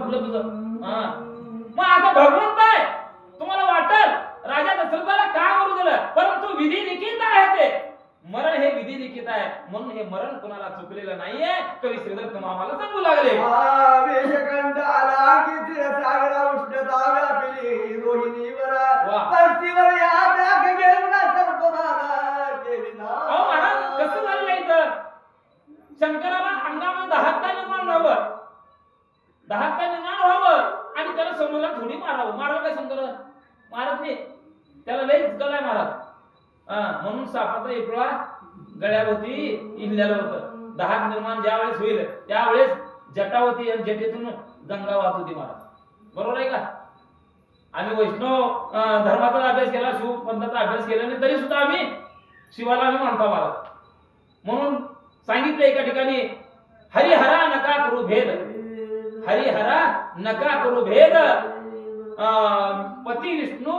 कुठलं तुझं? हा, मग आता भगवंत आहे, तुम्हाला वाटल राजा दशरथाला का मरू दिलं, परंतु विधी लिखित आहे, ते मरण हे विधी लिखित आहे, म्हणून हे मरण कोणाला चुकलेलं नाहीये. कवी श्रीधर तुम्हाला सांगू लागले, वेशकंठ आला की ते सागरा उष्णता व्यापिली रोहिणीवर परतीवर या त्याग घेऊन सर्पमाला केविना. अहो महाराज कसं झालं इथं, शंकराला अंगामध्ये दहाता निर्माण व्हावं, दहाता निर्माण व्हावं आणि त्याला समोरला थोडी मारावं. मारलं काय शंकर? मारत नाही, त्याला लई गलाय महाराज. म्हणून सापाचा इकडा गळ्यावरती इल्ल्याला होतं. दहात निर्माण ज्या वेळेस होईल त्यावेळेस जटा होती आणि जटेतून गंगा वाहत होती महाराज. बरोबर आहे का? आम्ही वैष्णव धर्माचा अभ्यास केला, शिव पंथाचा अभ्यास केला नाही, तरी सुद्धा आम्ही शिवाला आम्ही मानतो महाराज. म्हणून सांगितलं एका ठिकाणी, हरिहरा नका करू भेद, हरिहरा नका करू भेद, पती विष्णू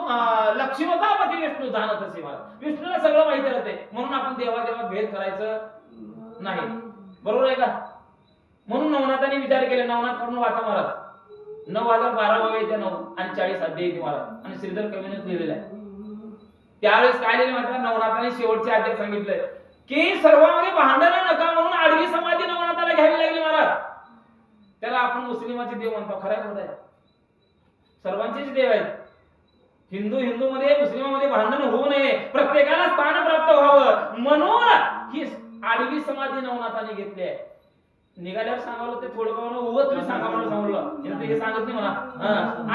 लक्ष्मीचा पती विष्णू जाणत असे महाराज. विष्णूला सगळं माहिती राहते, म्हणून आपण देवादेवात भेद करायचं नाही. बरोबर आहे का? म्हणून नवनाथाने विचार केले, नवनाथ करून वाचा महाराज. 9012 येते 9 आणि 40 अध्याय येते महाराज, आणि श्रीधर कवीने लिहिलेलं आहे. त्यावेळेस काय लिहिले माहिती? नवनाथाने शेवटचे अध्याय सांगितलंय की सर्वांमध्ये भांडण नका, म्हणून आडवी समाधी नवनाथाला घ्यावी लागली महाराज. त्याला आपण मुस्लिमाचे देव म्हणतो, खरं आहे? सर्वांचेच देव आहेत. हिंदू मध्ये मुस्लिमांमध्ये भांडण होऊ नये, प्रत्येकाला स्थान प्राप्त व्हावं, म्हणून ही आडवी समाधी नवनाथाने घेतली आहे. निघाल्यावर सांगावलं ते थोडं पाहून उभं तुम्ही सांगा म्हणून सांगितलं, हे सांगत नाही म्हणा.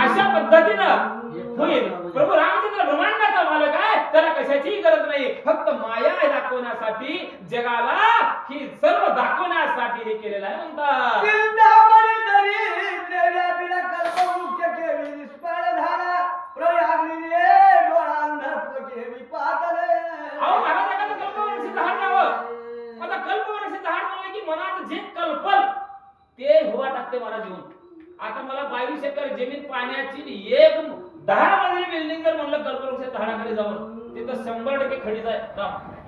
अशा पद्धतीनं होईल. प्रभू रामचंद्र ब्रह्मांडाचा मालक आहे, त्याला कशाचीही गरज नाही, फक्त माया दाखवण्यासाठी, जगाला ही सर्व दाखवण्यासाठी हे केलेलं आहे म्हणतात. अहो महाराज एखादं कल्पवृक्षाचं झाड लावं. आता कल्पवृक्षाचं झाड म्हणलं की मनात जे कल्पल ते हुवा टाकते महाराज येऊन. आता मला 22 एकर जमीन पाण्याची, एक 10 मजली बिल्डिंग जर म्हणलं कल्पवृक्षाच्या झाडाखाली जाऊन, तिथं 100% खडीच आहे.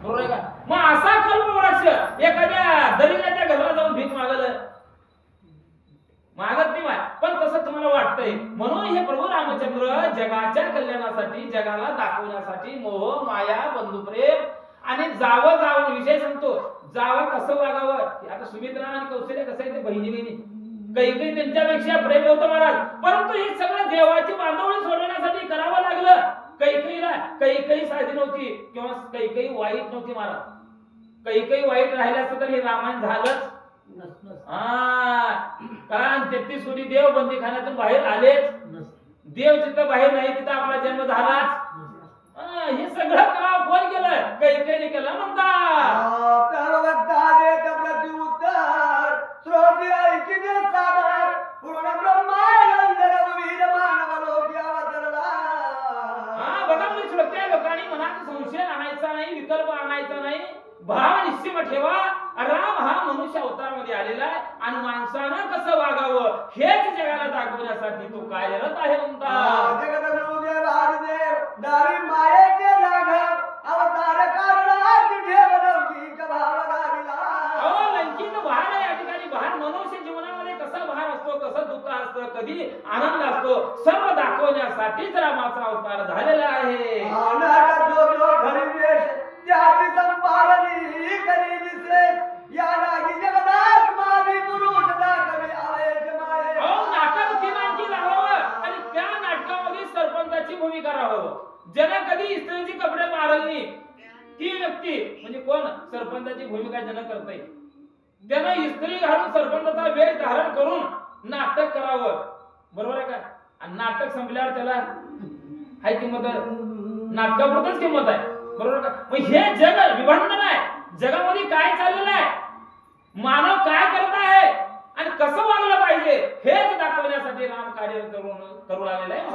बरोबर आहे का? मग असा कल्पवृक्ष एखाद्या दरिद्राच्या घराला जाऊन भीक मागत नाही, पण तसं तुम्हाला वाटतंय. म्हणून हे प्रभू रामचंद्र जगाच्या कल्याणासाठी, जगाला दाखवण्यासाठी मोह माया बंधुप्रेम आणि जावं विषय सांगतो. जावं कसं वागावं. आता सुमित्रा आणि कौशल्य कसं आहे, ते बहिणी काही त्यांच्यापेक्षा प्रेम होतं महाराज, परंतु हे सगळं देवाची बांधवणी सोडवण्यासाठी करावं लागलं. काही साधी नव्हती किंवा काही वाईट नव्हती महाराज. काही वाईट राहिले असतं तर हे रामायण झालंच. कारण 33 कोटी देव बंदीखान्यातून बाहेर आलेच. देव जिथं बाहेर नाही तिथं आपला जन्म झालाच. हे सगळं करावं कोण केलं? काही केलं म्हणतात. त्या लोकांनी मनात संशय आणायचा नाही, विकल्प आणायचा नाही, भाव निश्चित ठेवा. राम हा मनुष्य अवतारामध्ये आलेला आहे आणि माणसानं कसं वागावं हेच जगाला दाखवण्यासाठी तो कार्यरत आहे म्हणतात. लंकित भार आहे या ठिकाणी. भार मनुष्य जीवनामध्ये कसा भार असतो, कसं दुःख असतं, कधी आनंद असतो, सर्व दाखवण्यासाठीच रामाचा अवतार झालेला आहे. आणि त्या नाटकामध्ये सरपंचाची भूमिका राहावं. ज्यानं कधी स्त्रीचे कपडे मारली ती व्यक्ती म्हणजे कोण? सरपंचाची भूमिका ज्यानं करते त्यानं इस्त्री घालून सरपंचाचा वेश धारण करून नाटक करावं. बरोबर आहे का? आणि नाटक संपल्यावर त्याला हाय किंमत, नाटकापुरतच किंमत आहे. बरोबर का? मग हे जग विभांडन आहे. जगामध्ये काय चाललेलं आहे, मानव काय करत आहे आणि कसं वागलं पाहिजे हेच दाखवण्यासाठी राम कार्य करू लागलेलं आहे.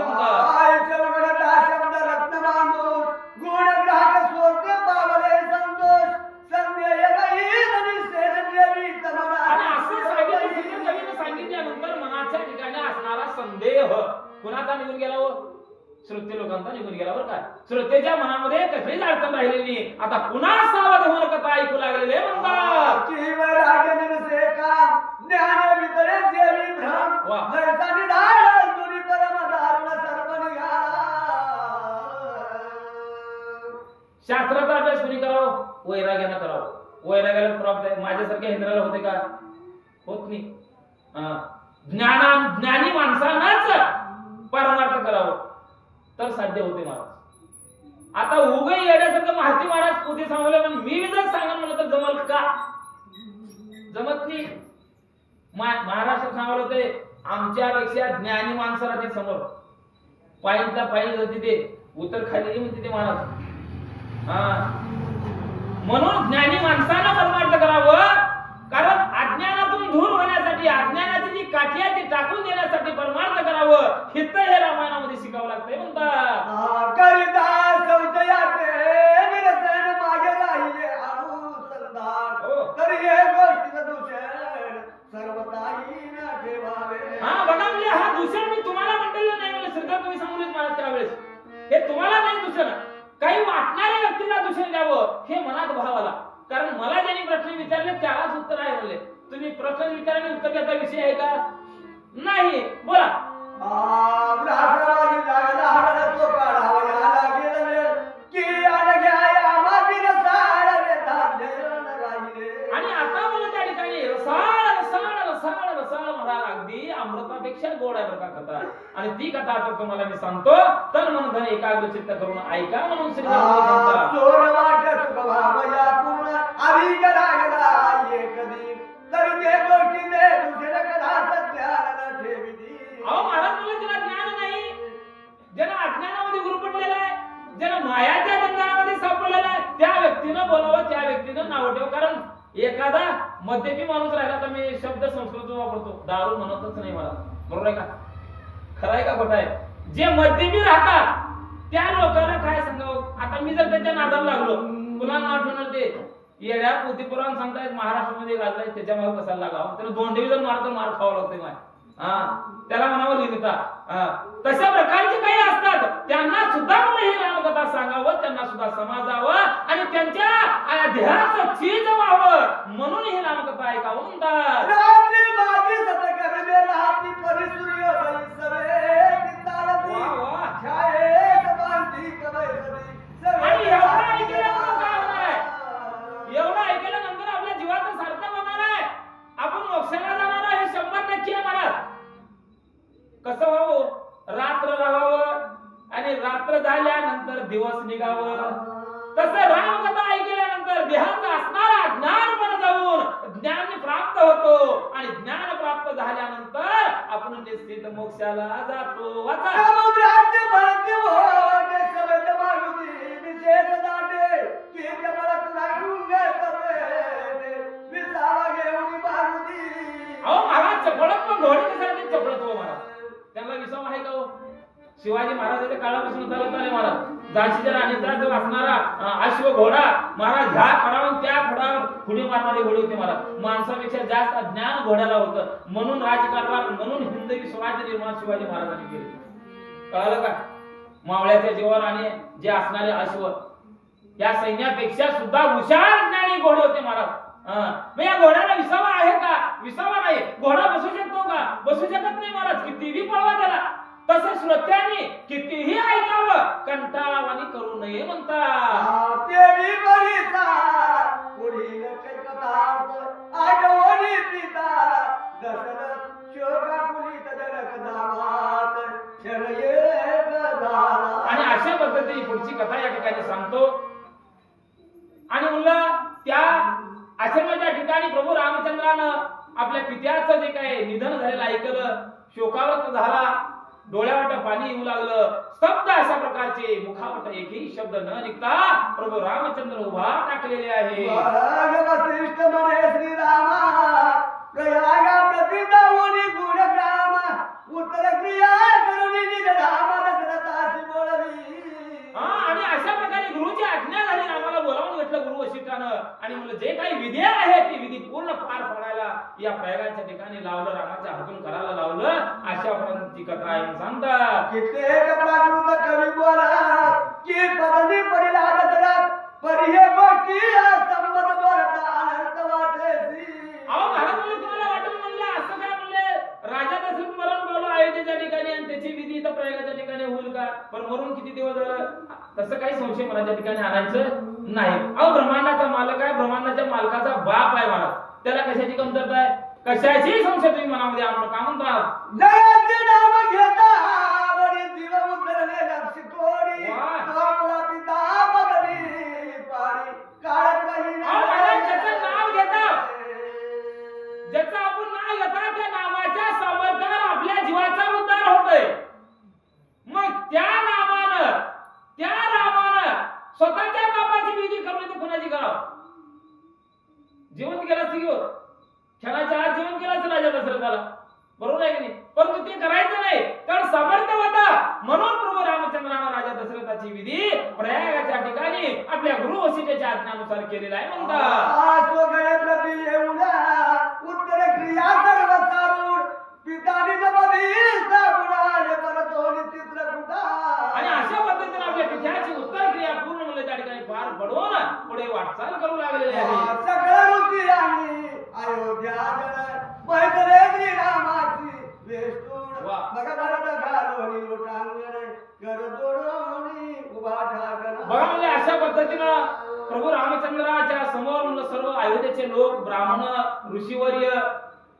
सांगितल्यानंतर मनाच्या ठिकाणी असणारा संदेह कुणाचा निघून गेला हो? श्रोते लोकांचा निघून गेला बरं का. श्रोतेच्या मनामध्ये कसलीच अडचण राहिलेली नाही. आता पुन्हा सावध होऊन कथा ऐकू लागलेले म्हणतात. शास्त्राचा अभ्यास कोणी करावं? वैराग्यानं करावं. वैराग्याला प्राप्त आहे. माझ्यासारख्या हिंद्राला होते का? होत नाही. ज्ञानी माणसानंच परमार्थ करावं तर साध्य होते महाराज. आता उगे येण्यासारखं महाती महाराज पोथी सांगवलं पण मी जर सांगा म्हणलं तर जमल का? जमत नाही. महाराष्ट्रात सांगवलं होते आमच्यापेक्षा ज्ञानी माणसाला ते समोर पायीतला पायी जाते ते उतर खाली म्हणते ते महाराज. म्हणून ज्ञानी माणसानं परमार्थ करावं. कारण अज्ञानातून दूर होण्यासाठी अज्ञानाची जी काठी आहे ती टाकून देण्यासाठी परमार्थ करावं. हित हे रामायणामध्ये शिकावं लागतंय म्हणतात. हा दूषण मी तुम्हाला म्हटलेलं नाही. मला श्रीधर तुम्ही सांगून मला त्यावेळेस हे तुम्हाला नाही दूषण. काही वाटणाऱ्या व्यक्तीला दूषण द्यावं हे मनात भाव आला. कारण मला ज्यांनी प्रश्न विचारले त्यालाच उत्तर आहे म्हणले. तुम्ही प्रश्न विचारणे उत्तर द्यायचा विषय आहे का? नाही. बोला. आणि आता मला त्या ठिकाणी रसाळ रसाळ रसाळ रसाळ म्हणाल अगदी अमृतापेक्षा गोड आहे बरं का कथा. आणि ती कथा आता तुम्हाला मी सांगतो. तन मन धन एकाग्र चित्त करून ऐका म्हणून श्री सांगतात. अहो महाराज मला ज्याला ज्ञान नाही, ज्याला अज्ञानामध्ये गुरफटलेला आहे, ज्याला मायाच्या बंधनामध्ये सापडलेला आहे त्या व्यक्तीनं बोलावं, त्या व्यक्तीनं नाव ठेव. कारण एखादा मद्यपी माणूस राहिला तर मी शब्द संस्कृत वापरतो, दारू म्हणतच नाही मला. बरोबर आहे का? खरं आहे का खोटं आहे? जे मद्यपी राहतात त्या लोकांना काय सांगावं? आता मी जर त्याच्या नादाला लागलो पुन्हा नाव ठेवणार ते येड्या पोथी पुराण सांगतायत महाराष्ट्रामध्ये घालतायत त्याच्या मागे कसायला लागावं. त्याला दोंडे जर मारतो मार खावा लागतोय माय. त्याला म्हणावं लिहिता. तशा प्रकारचे काही असतात त्यांना सुद्धा मला ही रामकथा सांगावं, त्यांना सुद्धा समाजावं आणि त्यांच्या देहाचं चीज व्हावं म्हणून ही रामकथा ऐकावं म्हणतात. आणि एवढं ऐकल्यानंतर काय होणार आहे? एवढं ऐकल्यानंतर आपल्या जीवाचं सार्थक होणार आहे. आपण मोक्षाला जाणार आहे हे 100% आहे महाराज. कसं व्हावं? रात्र राहावं आणि रात्र झाल्यानंतर दिवस निघावं. तसं रामकथा ऐकल्यानंतर देहात असणारा ज्ञान पण जाऊन ज्ञान प्राप्त होतो आणि ज्ञान प्राप्त झाल्यानंतर आपण निश्चित मोक्षाला जातो. वाचा. अहो महाराज चपळत पण घोडे कशासाठी चपळत हो महाराज? त्यांना विसाव आहे का हो? शिवाजी महाराजाच्या काळापासून चालत आले महाराज. झाशीच्या राणीचा जो असणारा अश्व घोडा महाराज ह्या फडावर त्या फडावर पुढे मारणारे घोडे होते महाराज. माणसापेक्षा जास्त ज्ञान घोड्याला होतं. म्हणून राजकारभार म्हणून हिंदवी स्वराज्य निर्माण शिवाजी महाराजांनी केले. कळालं का? मावळ्याच्या जीवावर आणि जे असणारे अश्व या सैन्यापेक्षा सुद्धा हुशार ज्ञानी घोडे होते महाराज. मग या घोड्याला विसावा आहे का? विसावा नाही. घोडा बसू शकतो का? बसू शकत नाही महाराज. कितीही पळवा त्याला. तसं श्रोत्यांनी कितीही ऐकावं कंटाळावानी करू नये म्हणतात. आणि अशा पद्धतीने पुढची कथा या ठिकाणी सांगतो. आणि म्हणलं त्या आश्रमाच्या ठिकाणी प्रभू रामचंद्रानं आपल्या पित्याचं जे काही निधन झालेलं ऐकलं, शोकावत झाला, डोळ्यावाट पाणी येऊ लागलं. स्तब्ध अशा प्रकारचे मुखावट एकही शब्द न निघता प्रभू रामचंद्र उभा टाकलेले आहे. आणि अशा प्रकारे गुरुची आज्ञा झाली. आम्हाला बोलावून घेतलं गुरु वशिष्ठानं आणि म्हणलं जे काही विधी आहे ती विधी पूर्ण पार पडायला या प्रयागाच्या ठिकाणी लावलं, रामाच्या हातून करायला लावलं. अशा वापरांची कथा आहे म्हणून सांगतात. कित्येक प्राकृत कवी बोला की पदनी पडिला दशरथ परी हे गोष्टी संमत बोलता अनर्थ वाचेसी. अहो महाराज म्हणले तुम्हाला वाटून म्हणले असं काय म्हणले राजा दशरथ मरण पावला अयोध्येच्या ठिकाणी आणि त्याची विधी इथं प्रयागाच्या ठिकाणी होईल का? पण मरून किती दिवस झालं? तसं काही संशय मनाच्या ठिकाणी आणायचं नाही. अहो ब्रह्मांडाचा मालक आहे, ब्रह्मांडाच्या मालकाचा बाप आहे महाराज, त्याला कशाची कमतरता आहे? कशाची संशय तुम्ही मनामध्ये आणू नका म्हणतात. जयाचे नाम घेता वडी जीव उतरले लक्ष कोडी आपला पिता पदवी पाडी काळत नाही. अहो महाराज ज्याचं नाव घेता, ज्याचं आपण नाव घेता त्या नावाच्या सामर्थ्यावर आपल्या जीवाचा उद्धार होतोय. मग त्या नावानं त्या रामानं स्वतःच्या बापाची विधी करून तो कुणाची करावं? जिवंत केला की क्षणाच्या आत जिवंत केला राजा दशरथाला, बरोबर आहे की नाही? परंतु ते करायचं नाही कारण सामर्थ्य होता. म्हणून प्रभू रामचंद्रानं राजा दशरथाची विधी प्रयागाच्या ठिकाणी आपल्या गुरु वशिष्ठाच्या आज्ञानुसार केलेला आहे म्हणतात. प्रति येऊना उत्तर क्रिया सर्व सारूड पितानी जपदी साबुडाले परतोनी चित्रकूटा. आणि अशा पद्धतीने आपल्या पित्याची उत्तर क्रिया पूर्ण म्हणजे त्या ठिकाणी पार पडवून पुढे वाटचाल करू लागलेले आहे. सगळं ऋती आणि अयोध्या जन पैदले श्रीरामाची वेष्टून बघा भरत घालोनी लोटांगण कर जोडोनी उभा ठाकला. बघा म्हणजे अशा पद्धतीनं प्रभू रामचंद्राच्या समोर म्हणलं सर्व अयोध्येचे लोक, ब्राह्मण, ऋषीवर्य,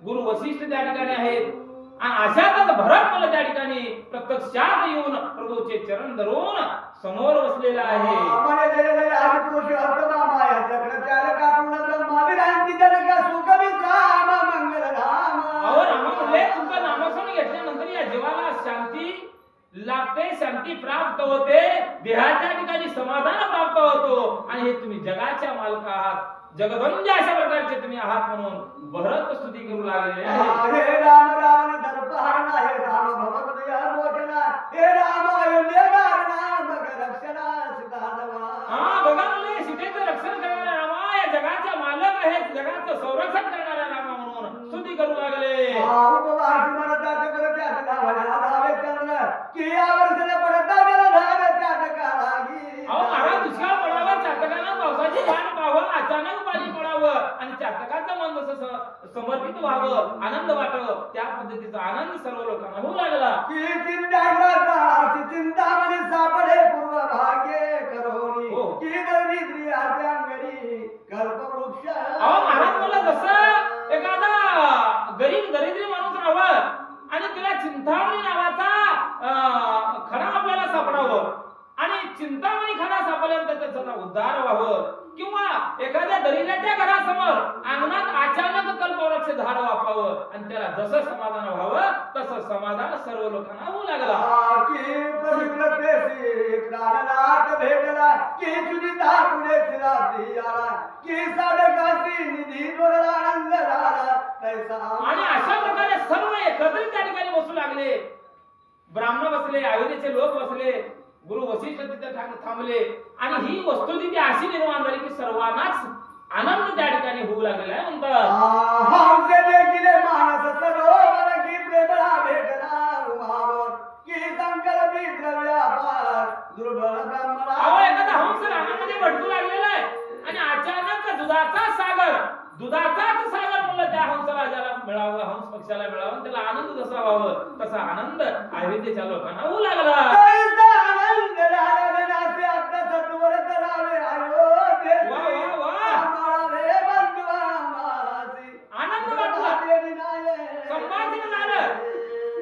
गुरु वशिष्ठ त्या ठिकाणी आहेत. आणि अशातच भरत म्हणलं त्या ठिकाणी प्रत्यक्षात येऊन प्रभूचे चरण धरून समोर बसलेला आहे. म्हणे जय जय हरिपुरुष हरमाया चक्र चालका पूर्ण ब्रह्माविरांची जनक सुखविश्राम मंगल धाम. अहो रामा म्हणले तुमचं नामस्मरण घेतल्यानंतर या जीवाला शांती लाभते, शांती प्राप्त होते, देहाच्या ठिकाणी समाधान प्राप्त होतो. आणि हे तुम्ही जगाच्या मालक आहात, जगदंज अशा प्रकारचे तुम्ही आहात म्हणून भरत स्तुती करू लागलेले आहे. हे राम रावण दर्पहरणा हे राम भवदया मोचना हे राम अयोध्येदारणा मग रक्षणा सीतादवा. हा बघा म्हणले सीतेचं रक्षण करणारा रामा या जगाच्या मालक आहेत, जगाचं संरक्षण करणारा रामा म्हणून स्तुती करू लागले. उपवास म्हणता चक्र त्यात धावला धावे चंद्र की या वर्षाला पडता त्याला धावे त्यात कालागी. अहो महाराज दुष्काळ पडावा, चातकानं पावसाची वाट पाहावं, अचानक पाणी पडावं आणि चातकाचं मन जसं समर्पित व्हावं, आनंद वाटावं, त्या पद्धतीचा आनंद सर्व लोकांना होऊ लागला. की चिंता म्हणे सापडे पूर्व भाग्य करोनी की दरिद्री आद्यांगणी कल्पवृक्ष. अहो महाराज मला जसं एखादा गरीब दरिद्री माणूस राहावं आणि तिला चिंतामणी नावाचा खडा आपल्याला सापडावं आणि चिंतामणी खडा सापडल्यानंतर त्याचा उद्धार व्हावं, किंवा एखाद्या दरिद्राच्या घरासमोर अंगणात अचानक कल्पवृक्ष झाड वापावं आणि त्याला जसं समाधान व्हावं तसं समाधान सर्व लोकांना होऊ लागला. की पवित्रतेसी प्राणनाथ भेटला की सुनीता पुढे फिराती आला की साधकासी निधी जोडला आनंद झाला तैसा. आणि अशा प्रकारे सर्व एकत्रित त्या ठिकाणी बसू लागले. ब्राह्मण बसले, अयोध्येचे लोक बसले, गुरु वशिष्ठ तिथे थांबले आणि ही वस्तुस्थिती अशी निर्माण झाली की सर्वांनाच आनंद त्या ठिकाणी होऊ लागलेला आहे म्हणतात. हंसे देखील मानस सरोवर की प्रेमळा भेटला उमावर की संकल्पी द्रव्यापार दुर्बल ब्राह्मणा. अहो एखादा हंस रानामध्ये भटकू लागलेला आहे आणि अचानक दुधाचाच सागर म्हणलं त्या हंस राजाला मिळावं, हंस पक्षाला मिळावं, त्याला आनंद जसा व्हावं तसा आनंद अयोध्येच्या लोकांना होऊ लागला. आनंद राजाचे आता सत्वर करावे अयोध्ये रे बंधुआ मासी. आनंद वाटला, संभाषण झालं,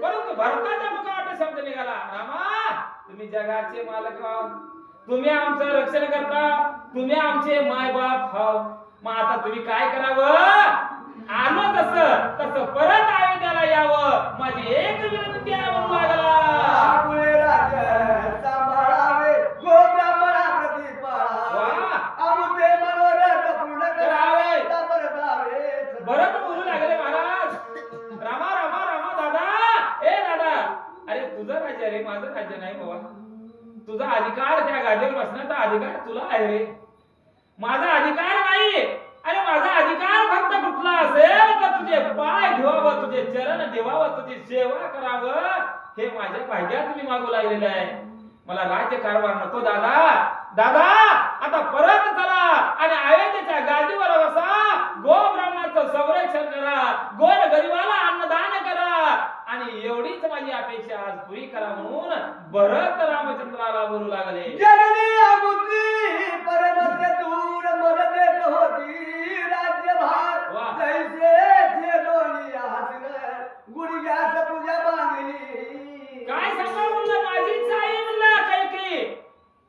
परंतु भरताच्या मुखात शब्द निघाला, रामा तुम्ही जगाचे मालक आहात, तुम्ही आमचं रक्षण करता, तुम्ही आमचे माय बाप हाव, मग आता तुम्ही काय करावं? आलो तसं परत अयोध्याला यावं, माझी एक विनंती आहे म्हणू लागला. सांभाळावे गो ब्राह्मणा प्रति पाळावे आमुते मनोरथ पूर्ण करावे भरत बोलू लागले, महाराज रामा रामा रामा दादा, ए दादा, अरे तुझं राज्य रे, माझं राज्य नाही बाबा. तुझा अधिकार त्या गादीवर बसण्याचा अधिकार तुला आहे रे, माझा अधिकार नाही. अरे माझा अधिकार फक्त कुठला असेल तर तुझे पाय धुवावं, तुझे चरण देवावं, तुझी सेवा करावं, हे माझ्या भाग्यात मी मागू लागलेलं आहे. मला राज्य कारभार नको दादा. दादा आता परत चला आणि अयोध्येच्या गादीवर बसा, गो ब्राह्मणाचं संरक्षण करा, गोर गरिबाला अन्नदान करा आणि एवढीच माझी अपेक्षा आज पुरी करा म्हणून भरत रामचंद्राला बोलू लागले. जननी अगुत्री परमस्य दूर मरदेत होती राज्यभार वाह. जैसे झेलोनी हासिल गुडघ्यास तुझ्या बांधली. काय सांगा म्हणलं, माझीच आई म्हणलं कैकी.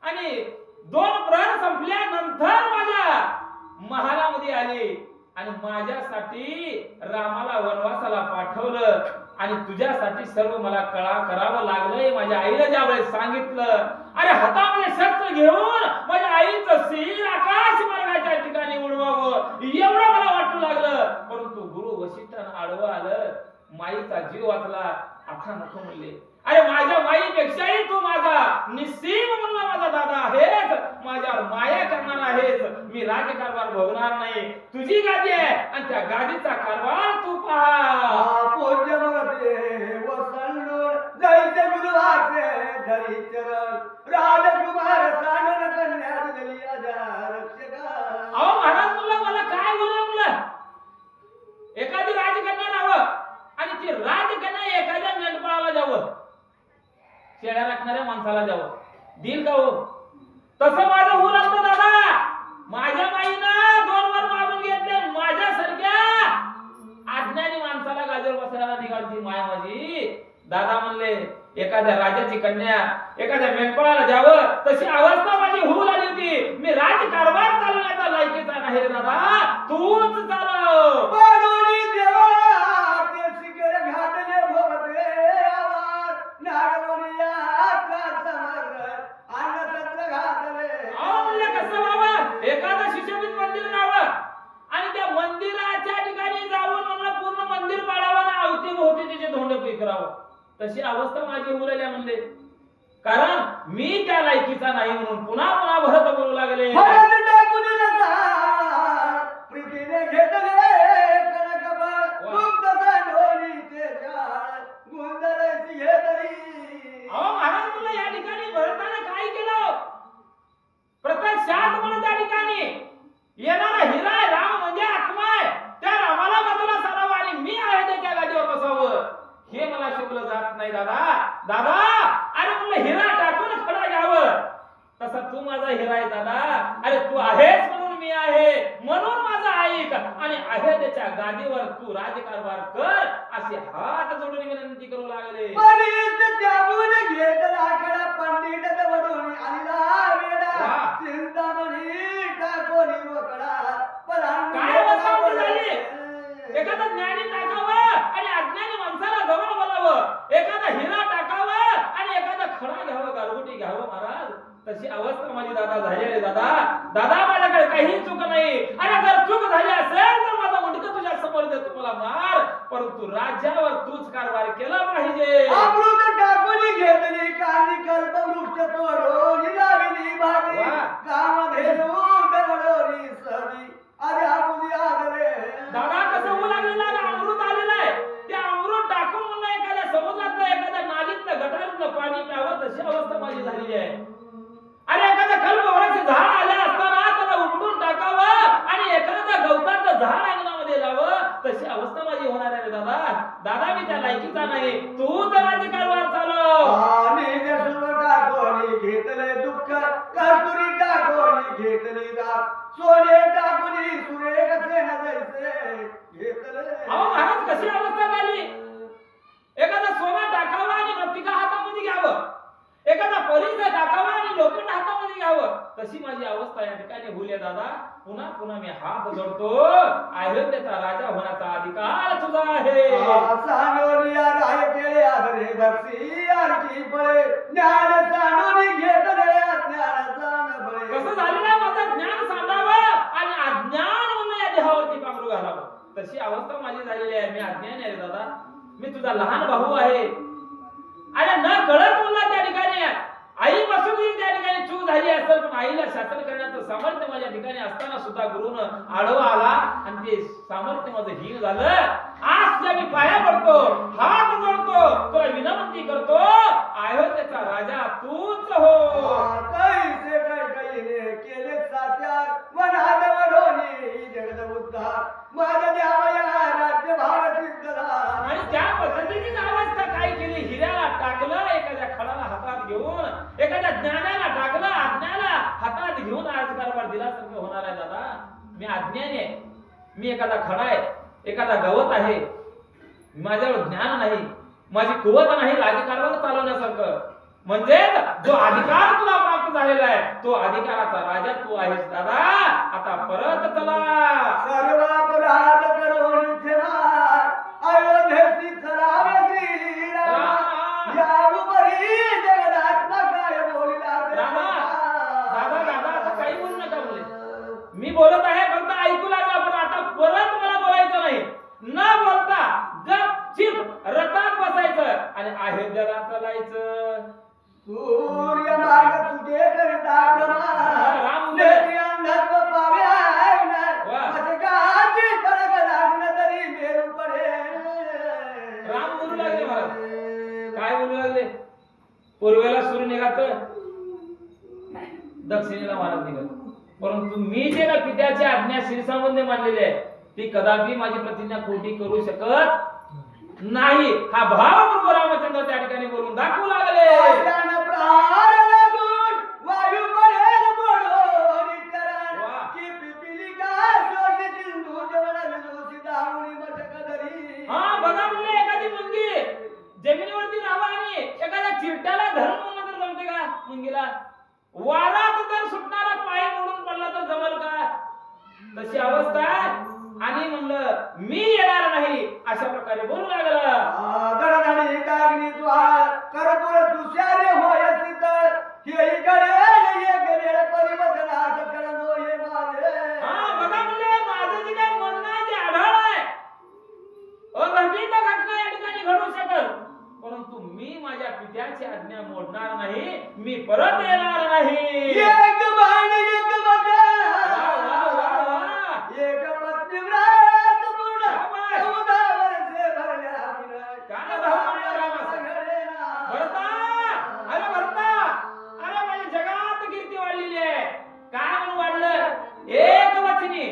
आणि 2 प्रहर संपल्यानंतर माझ्या महालामध्ये आली आणि माझ्यासाठी रामाला वनवासाला पाठवलं आणि तुझ्यासाठी सर्व मला कळा करावं लागलंय. माझ्या आईला ज्यावेळेस सांगितलं, अरे हातामध्ये शस्त्र घेऊन माझ्या आईचं शिर आकाश मार्गाच्या ठिकाणी उडवावं एवढं मला वाटू लागलं. परंतु गुरु वशिष्ठानं आडवं आलं, माईचा जीव वाचला. आता नको म्हणले. अरे माझ्या माईपेक्षाही तू माझा निस्सीम म्हणला माझा दादा आहेस, माझ्यावर माया करणार आहेस. मी राज्यकारभार भोगणार नाही. तुझी गादी आहे आणि त्या गादीचा कारभार तू पहा. पूज्य मते वसंडूर जैसे गुरुवाचे धरी चरण राजकुमार सानन कन्या दिली आजा रक्षका. अहो महाराज म्हणलं, मला काय बोललं म्हणलं, एखादी राजकन्या राहावं आणि ती राजकन्या एखाद्या मेंढपाळाला द्यावं, शेळ्या राखणाऱ्या माणसाला द्यावं, दिल का हो? तसं माझं होऊन असतं दादा. माझ्या माईनं 2 वर मागून घेतले, माझ्यासारख्या अज्ञानी माणसाला गादीवर बसायला निघाली माय माझी. दादा म्हणले एखाद्या राजाची कन्या एखाद्या मेंढपाळाला द्यावं, तशी अवस्था माझी होऊ लागली होती. मी राजकारभार चालवण्याचा लायकीचा नाही रे दादा, तूच चालव. पाडोळी देवा ते शिखर घातले भोवते आवार नाडवणी यात्रा समग्र अन्नछत्र घातले. अहो म्हणलं कसं व्हावं, एखादं शिशोभीत मंदिर राहावं आणि त्या मंदिराच्या ठिकाणी जाऊन म्हणलं पूर्ण मंदिर पाडावं आणि अवतीभोवती त्याचे धोंड करावं. तशी अवस्था माझी होऊ लागली म्हणले, कारण मी त्या लायकीचा नाही म्हणून पुन्हा पुन्हा भरत बोलू लागले. भरत टाकून नसा प्रीतीने घेतले कनकभर गुप्त सांडोलीचे झाड गुंजरायची घेतली. अहो महाराज म्हणलं, या ठिकाणी भरताने काय केलं, प्रत्यक्षात म्हणून त्या ठिकाणी येणारा हिरा आहे, राम म्हणजे आत्मा आहे, त्या रामाला बाजूला सारावं आणि मी आहे त्या गादीवर बसावं, हे मला शिकवलं जात नाही दादा. दादा अरे म्हणलं हिरा टाकून खडा घ्यावं, तसा तू माझा हिरा आहे दादा. अरे तू आहेस म्हणून मी आहे, म्हणून माझा ऐक आणि आहे त्याच्या गादीवर तू राजकारभार कर असे हात जोडून विनंती करू लागले. परीत त्यागून घेतला खडा पंडित दवडून आलीला वेडा चिंतामणी टाकोनी मोकळा परांग काय वसावट झाली, एखादा ज्ञानी टाकावं आणि अज्ञानी माणसाला जवळ बोलावं, एखादा हिरा टाकावं आणि एखादा खडा घ्यावं, गारगोटी घ्यावं महाराज. तशी अवस्था माझी दादा झाली आहे दादा. दादा माझ्याकडे काही चूक नाही. अरे जर चूक झाली असेल तर माझा मुंडकं तुझ्या समोर देतो, मला मार, परंतु राज्यावर तूच कारभार केला पाहिजे. अमृत टाकोनी घेतली कानी कल्प वृक्ष तोडून लावली भाजी कामधेनू दवडोनी सरी अरे आपुली आदरे. दादा कसं होऊ लागलेलं आहे, अमृत आलेलं आहे, ते अमृत टाकून म्हणून एखाद्या समुद्रातलं एखाद्या नालीतलं गटारीतलं पाणी प्यावं, तशी अवस्था माझी झालेली आहे. अरे एखाद्या कल्पवृक्षाचं झाड आलं असताना त्याला उपटून टाकावं आणि एखाद्या गवताचं झाड अंगणामध्ये लावं, तशी अवस्था माझी होणार आहे दादा. दादा मी त्या लायकीचा नाही, तू तर राज्यकारभार चालव. आणि जसुर टाकोनी घेतले दुःख कस्तुरी टाकोनी घेतली दात सोने टाकोनी सुरेख सेन जैसे घेतले. अहो महाराज कशी अवस्था झाली, एखादा सोना टाकावा आणि मृत्तिका हातामध्ये घ्यावं, एखादा परिचय टाकावा आणि लोखंड हातामध्ये घ्यावं, तशी माझी अवस्था या ठिकाणी होईल दादा. पुन्हा पुन्हा मी हात जोडतो, अयोध्येचा राजा होण्याचा अधिकार तुझा आहे. सांडोनिया राय केले आदरे दर्शी आरकी पळे ज्ञान सांडोनी घेतले अज्ञानाचा नबळे. कसं झालेलं आहे, माझं ज्ञान सांगावं आणि अज्ञान म्हणून या देहावरती पांघरू घालावं, तशी अवस्था माझी झालेली आहे. मी अज्ञानी आहे दादा, मी तुझा लहान भाऊ आहे. अरे न कळत मला त्या ठिकाणी आई पासून त्या ठिकाणी चूक झाली असेल, पण आईला शासन करण्याचं सामर्थ्य माझ्या ठिकाणी असताना सुद्धा गुरुनं आडवा आला आणि ते सामर्थ्य माझं हीन झालं. आज तुझ्या मी पाया पडतो, हात जोडतो, तुला विनंती करतो, अयोध्येचा राजा तूच हो. कैसे कैकईने केले साचार वनात वडोनी जगद उद्धार माझ्या द्यावया राज्य भार सिद्ध झाला. आणि त्या पद्धतीची अवस्था काय केली, हिऱ्याला टाकलं एखाद्या खडाला हातात घेऊन, एखाद्या ज्ञानाला टाकलं, आज्ञाला हातात घेऊन राजकारभार दिल्यासारखं होणार आहे. दादा मी अज्ञानी आहे, मी एखादा खडा आहे, एखादा गवत आहे, माझ्यावर ज्ञान नाही, माझी कुवत नाही राजकारभार चालवण्यासारखं. म्हणजे जो अधिकार तुला प्राप्त झालेला आहे तो अधिकाराचा राजा तू आहेस दादा. आता परत चला. सर्व अपराध करून ठेवा अयोध्येसी चलावे श्रीराम यावरी जगदात्मा काय बोलिला रामा, दादा दादा आता काही बोलू नका बोलले. मी बोलत आहे फक्त ऐकू लागला, पण आता परत मला बोलायचं नाही. न बोलता गपचिप रथात बसायचं आणि अयोध्येला चालायचं. सूर्य मार्ग तुझे करता राम नेती अंधत्व पावे वा. मशकाची तडक लागण तरी मेरू पडे. राम बोलू लागले महाराज. काय बोलू लागले? पूर्वेला सूर्य निघात, दक्षिणेला महाराज निघत. परंतु मी जे ना पित्याची आज्ञा शिरसामध्ये मानलेली आहे ती कदापि माझी प्रतिज्ञा खोटी करू शकत नाही. हा भाव प्रभू रामचंद्र त्या ठिकाणी बोलून दाखवू लागले. आशान प्रहार लागून वायू पडेल बोडोनी करण वा. की पिपिलिका जोशी सिंधू जवळ जोशी दावणी मटक धरी. हा बघा म्हणले, एखादी मुंगी जमिनीवरती राहावा आणि एखाद्या चिरट्याला धरून म्हणलं तर जमते का? मुंगीला वारात जर सुटणारा पाय मोडून पडला तर जमल का? तशी अवस्था आहे. आणि म्हणलं मी येणार नाही अशा प्रकारे बोलू लागला. दडदडी डागणी द्वार करपुर दुसरे होय शीतळ हे इकडे एक वेळ परिवर्तनास करनो हे माझे. हा बघा म्हणले, माझं जे काय म्हणणं आहे ते आढळ आहे. अघटित घटना या ठिकाणी घडू शकल, परंतु मी माझ्या पित्याची आज्ञा मोडणार नाही, मी परत येणार नाही. एक बाण एक बजा वा, वा, वा, वा. एक पत्नीव्रत पूर्ण शाबास. 14 वर्षे भरल्या विनय. काय भाव म्हणला रामाचा? भरता, अरे भरता, अरे माझ्या जगात कीर्ती वाढलेली आहे. काय म्हणून वाढलं? एक वचनी,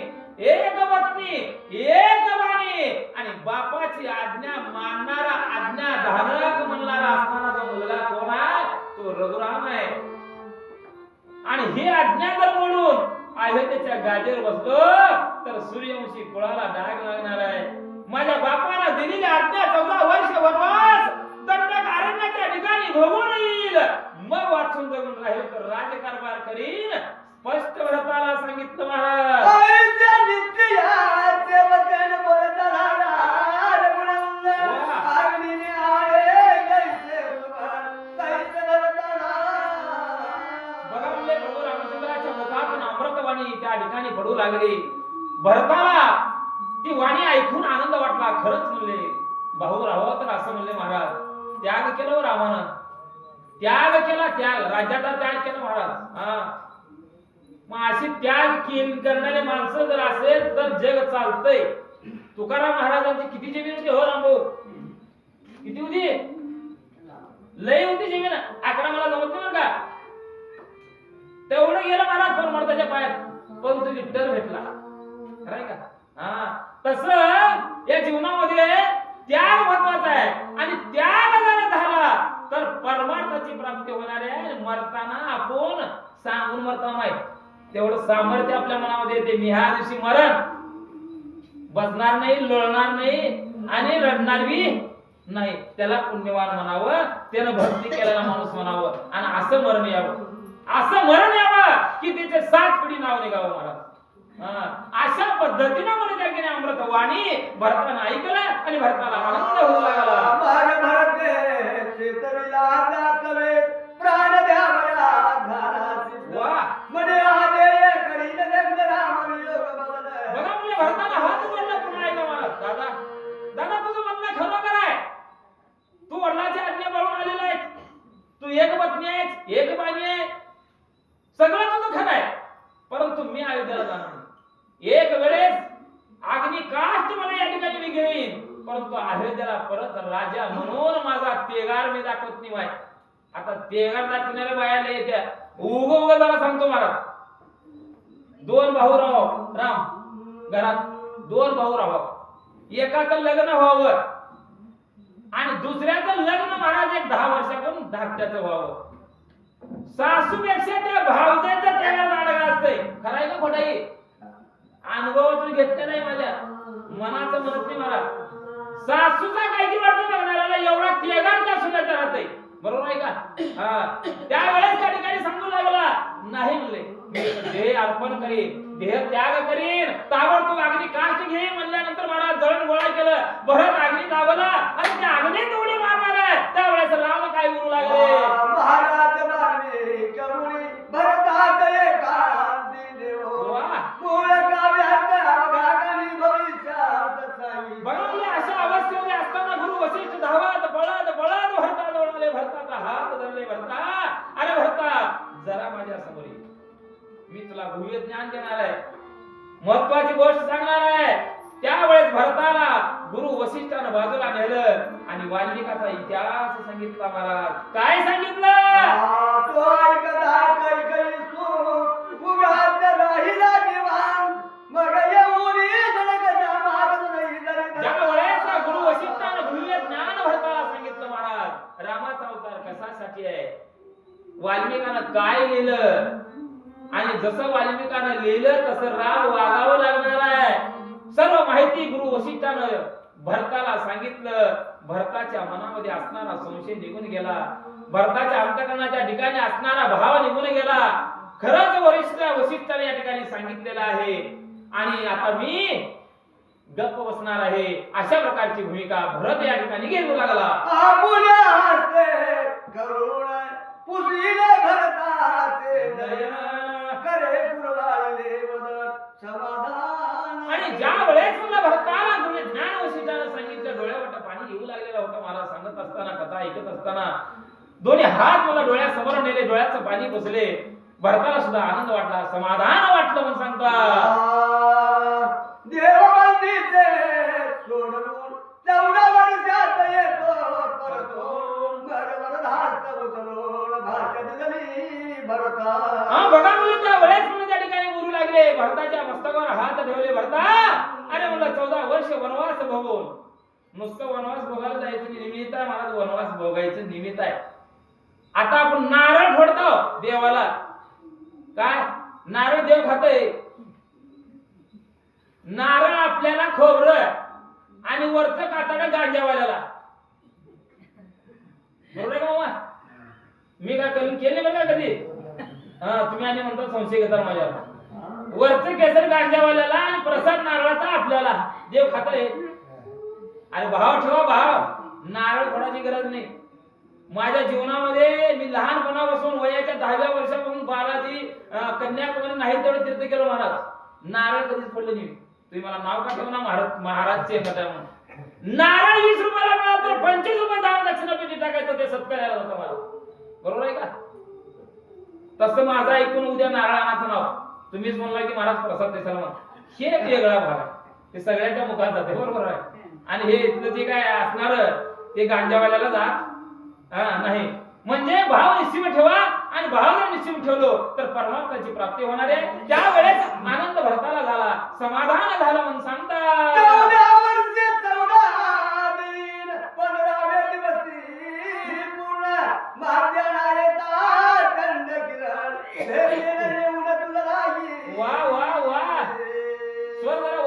एक पत्नी, एक वाणी आणि बापाची आज्ञा मानणारा, आज्ञा धारक म्हणणारा असणारा जो मुलगा कोण आहे? तो रघुराम आहे. आणि ही आज्ञा जर मोडून अयोध्येच्या गाजेवर बसलो तर सूर्यवंशी कुळाला डाग लागणार आहे. माझ्या बापाला दिलेली आज्ञा 14 वर्ष वनवास दंडकारण्याच्या ठिकाणी भोगून येईल, मग वाचून जगून राहील तर राजकारभार करीन. स्पष्ट व्रताला सांगितलं महाराज. आयुष्य नित्याचे वचन बोलत राहणार रघुनंदन. वा. अग्नीने आळे कैसे सुमन, कैसे वरदाना. बघा म्हणले, प्रभू रामचंद्राच्या मुखातून अमृतवाणी त्या ठिकाणी पडू लागली. भरताला ती वाणी ऐकून आनंद वाटला. खरंच म्हणले, भाऊ राहावं तर असं म्हणले महाराज. त्याग केलं हो रामानं, त्याग केला, त्याग, राज्याचा त्याग केला महाराज. हा मग अशी त्याग करणारे माणसं जर असेल तर जग चालतंय. तुकाराम महाराजांची किती जमीन होती हो रामभाऊ? किती होती? लय होती जमीन. आकडा मला जमत नाही बरं का. तेवढं गेलं महाराज परमार्थाच्या पायात, पण तो विठ्ठल भेटला. खरंय का? हा तसं या जीवनामध्ये त्याग महत्वाचा आहे. आणि त्याग जर झाला तर परमार्थाची प्राप्ती होणार आहे. मरताना आपण सांगून मरता माहित तेवढं सामर्थ्य आपल्या मनामध्ये येते. मी ह्या दिवशी मरण बसणार नाही, लोळणार नाही आणि रडणार बी नाही. त्याला पुण्यवान म्हणावं, त्यानं भक्ती केलेला माणूस म्हणावं आणि असं मरण यावं, असं मरण यावं की त्याचे 7 पिढी नाव निघावं महाराज. अशा पद्धतीने मला त्या ठिकाणी अमृत वाणी भरताना ऐकलं आणि भरताला आनंद होऊ लागला. भाग भरते चेतविला जातवे प्राण द्यावया झाला सिद्ध. वा. म्हणे आदे करीन जगद राम योग बदल. बघा म्हणजे भरताना हात जोडला पुन्हा ऐका महाराज. दादा दादा तुझं म्हणणं खरोखर आहे. तू वडिलांची आज्ञा पाळून आलेला आहे. तू एक पत्नी आहेस, एक बाणी आहे, सगळं तुझं खरं आहे. परंतु मी अयोध्येला जाणार आगळी दाखवत नाही बाय. आता देगार दाखवणाऱ्या बायाला येत्या उग जरा सांगतो मला. 2 भाऊ राम घरात 2 भाऊ राहावं. एकाचं लग्न व्हावं आणि दुसऱ्याचं लग्न महाराज एक 10 वर्षाकडून धाकट्याचं व्हावं. सासूपेक्षा त्या भावजाचं त्याला नाडगा असतंय. खरंय का खोटाई? अनुभवातून घेतलं नाही माझ्या मनाचं म्हणत नाही मला. सासूचा काय की वाटतं बघणाऱ्याला एवढा तेगार त्या सुनाचा राहतंय. बरोबर आहे का? हा त्यावेळेस त्या ठिकाणी सांगू लागला नाही म्हणले मी देह अर्पण करीन, देह त्याग करीन, ताबडतोब अग्नी काष्ट घे म्हणल्यानंतर महाराज जळण गोळा केलं. भरत अग्नी दाबला आणि त्या अग्नीत उडी मारणार आहे. त्यावेळेस राम काय बोलू लागले महाराज मारणे कमुनी भरताचे कांती देव मूळ काव्यात अवघागणी भविष्यात सांगी. बघा म्हणजे अशा अवस्थेमध्ये असताना गुरु वशिष्ठ धावत पळत पळत भरताजवळ आले. भरताचा हात धरले. भरता अरे भरता जरा माझ्या समोर ये. मी तुला भव्य ज्ञान देणार आहे, महत्वाची गोष्ट सांगणार आहे. त्यावेळेस भरताला गुरु वशिष्ठानं बाजूला नेलं आणि वाल्मिकाचा इतिहास सांगितला. महाराज काय सांगितलं? तो ऐकता कैकई सूर उगाच राहिला निवांत मग येऊन धडकता मागत नाही जरी. ज्यावेळेस गुरु वशिष्ठानं भव्य ज्ञान भरताला सांगितलं महाराज रामाचा अवतार कशासाठी आहे, वाल्मिकानं काय लिहिलं आणि जसं वाल्मिकानं लिहिलं तसं राम वागावं लागणार आहे. सर्व माहिती गुरु वशिष्ठानं भरताला सांगितलं. भरताच्या मनामध्ये असणारा संशय निघून गेला. भरताच्या अंतःकरणाच्या ठिकाणी असणारा भाव निघून गेला. खरंच वशिष्ठाने या ठिकाणी सांगितलेलं आहे आणि आता मी गप्प बसणार आहे. अशा प्रकारची भूमिका भरत या ठिकाणी घेऊ लागला. आपुल्या हस्ते करुण पुसले भरताचे नयन करे पुरवाळले वदन समाधान. आणि ज्या वेळेस मला भरताला ज्ञान वशिष्ठानं सांगितलं डोळ्यावाट पाणी येऊ लागलेलं होतं. मला सांगत असताना कथा ऐकत असताना दोन्ही हात मला डोळ्यासमोर नेले. डोळ्याचं पाणी पुसले. भरताला सुद्धा आनंद वाटला, समाधान वाटलं म्हणून सांगता. देवबंदीचे सोडून 14 वर्षात येतो परतून बरोबर धास्त उचलून भाषेत झाली भरता. हा बघा मुलं त्या वेळेस म्हणून त्या ठिकाणी बोलू लागले. भरताच्या मस्तकावर हात ठेवले. भरता अरे मला 14 वर्ष वनवास भोगून नुसतं वनवास भोगायला जायचं निमित्त आहे. मला वनवास भोगायचं निमित्त आहे. आता आपण नारळ फोडतो देवाला. काय नारळ देव खातोय. नारळ आपल्याला खोबरं आणि वरचं कातडं गांजावाल्याला. बरोबर आहे का मामा? मी काय करून केले बघा कधी? हा तुम्ही आणि म्हणता संशय घेता माझ्यावर. वरचं केसर गांजावाल्याला आणि प्रसाद नारळाचा आपल्याला. देव खाताय. अरे भाव ठेवा भाव. नारळ फोडायची गरज नाही. माझ्या जीवनामध्ये मी लहानपणापासून वयाच्या 10व्या वर्षापासून बालाजी कन्याकुमारी नाही तेवढं तीर्थ केलं महाराज. नारळ कधीच फोडलं नाही. तुम्ही मला नाव का ठेवू ना महाराजचे नारळ 20 रुपयाला मिळाला तर 25 रुपये दान दक्षिणापेटी टाकायचं ते सत्कारायला होतं मला. बरोबर आहे का? तसं माझं ऐकून उद्या नारळाचं नाव तुम्हीच म्हणला की महाराज प्रसाद देसाल म्हणून. हे एक वेगळा भाग आहे. ते सगळ्यांच्या मुखात जाते. बरोबर आहे. आणि हे इथलं जे काय असणार ते गांजावाल्याला जात नाही. म्हणजे भाव निश्चित ठेवा आणि भाव जर निश्चित ठेवलो तर परमात्म्याची प्राप्ती होणार आहे. त्यावेळेस आनंद भरताला झाला, समाधान झालं म्हणून सांगता. 14 वर्षे 14 दिन 15व्या दिवशी पूर्ण मार्जना येता थंड किरण येऊन तुला लागी. वा वा वा. स्वर जरा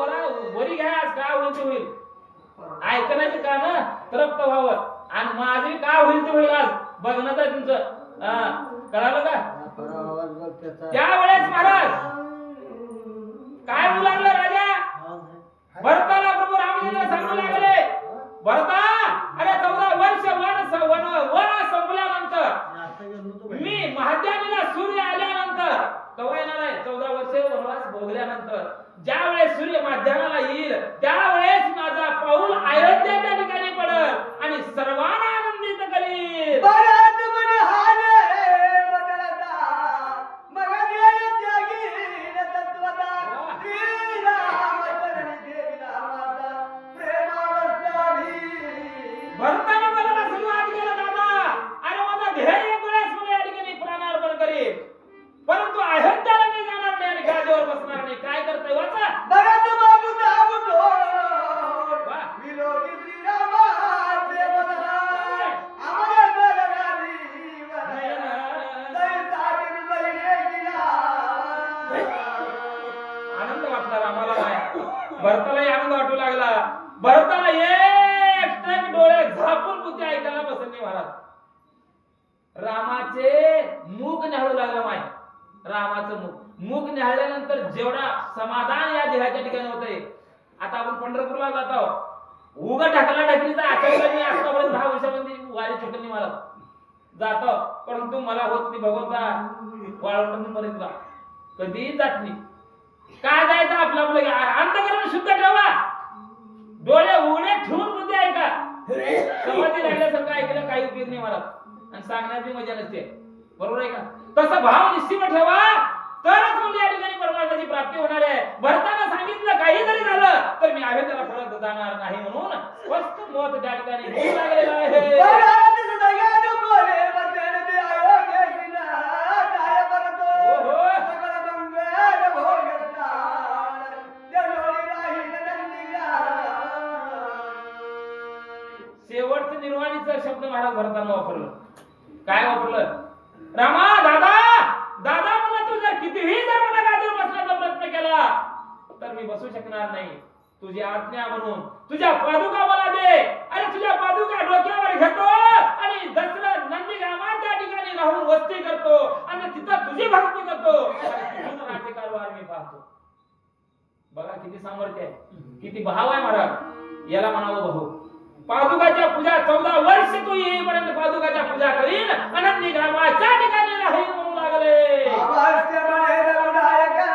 वरी घ्या. आज काय होईल ते होईल. ऐकण्याचे कान तृप्त व्हावं आणि माझे काय होईल ते होईल. आज बघणं आहे तुमचं. कळालं का? त्यावेळेस महाराज काय बोलू लागलं राजा भरताला प्रभू रामचंद्र सांगू लागले. भरता अरे 14 वर्ष वन संपल्यानंतर मी महाद्यानीला सूर्य आल्यानंतर कवा येणार आहे? 14 वर्ष वनवास भोगल्यानंतर ज्या वेळेस सूर्य माध्यानाला येईल त्यावेळेस माझा पाऊल अयोध्येच्या ठिकाणी पडल आणि सर्वांना आनंदित करील. बरात मन हाने बदलता मग देय त्यागी तत्वता श्री रामचंद्र देवीला माता प्रेमावस्थानी. भरताने बोलायला सुरुवात केलं दादा. ध्येय एक वेळेस मला या ठिकाणी प्राणार्पण करेल, परंतु अयोध्याला मी जाणार नाही आणि गादीवर बसणार नाही. काय करतोय वाचा? भगत बाबू दाबून वा. विलोकी श्रीरामाचे वदन अमर दरगारी वदन दैसाची हृदये गिला. आनंद वाटला रामाला नाही, भरतालाही आनंद वाटू लागला. भरताला एकटक डोळे झापून पुती ऐकायला बसले महाराज. रामाचे मुख न्याहाळू लागला माय. रामाचं मुख न्याहाळल्यानंतर जेवढा समाधान या देहाच्या ठिकाणी होतंय. आता आपण पंढरपूरला जात आहोत. उगा ढकला ढकलीचा आचरण मी आतापर्यंत 10 वर्षामध्ये वारी छोटणी मला जातो, परंतु मला होत नाही भगवंता वाळवंटातून पर्यंत कधी जात नाही. काय जायचं आपलं आपलं अंतःकरण शुद्ध ठेवा, डोळे उघडे ठेवून बुद्धी ऐका. समाधी लागल्यासारखं ऐकलं काही उपयोग नाही मला, आणि सांगण्याची मजा नसते. बरोबर आहे का? तसा भाव निश्चित ठेवा, तरच म्हणजे या ठिकाणी परमार्थाची प्राप्ती होणार आहे. भरताना सांगितलं काही जरी झालं तर मी अयोध्येला परत जाणार नाही म्हणून स्पष्ट मत त्या ठिकाणी होऊ लागलेलं आहे. भगत सदगड बोले वचन दे अयोध्येला काय परतो. ओहो. सकळ मंगल भोगताळ जलोरी राही नंदिला. शेवटचं निर्वाणीचं शब्द महाराज भरताना वापरलं. काय वापरलं? रामा दादा दादा मला तू जर कितीही जर मला गादीवर बसण्याचा प्रयत्न केला तर मी बसू शकणार नाही. तुझी आज्ञा म्हणून तुझ्या पादुका मला दे, आणि तुझ्या पादुका डोक्यावर घेतो आणि दशरथ नंदीग्रामाच्या ठिकाणी राहून वस्ती करतो आणि तिथं तुझी भक्ती करतो आणि तिथून राज्यकारभार मी पाहतो. बघा किती सामर्थ्य आहे, किती भाव आहे महाराज. याला म्हणावं भाऊ. पादुकाच्या पूजा 14 वर्ष तू येईपर्यंत पादुकाच्या पूजा करीन, अनंती ग्रामाच्या ठिकाणी राहील म्हणू लागले. अवश्य बने रघुनायका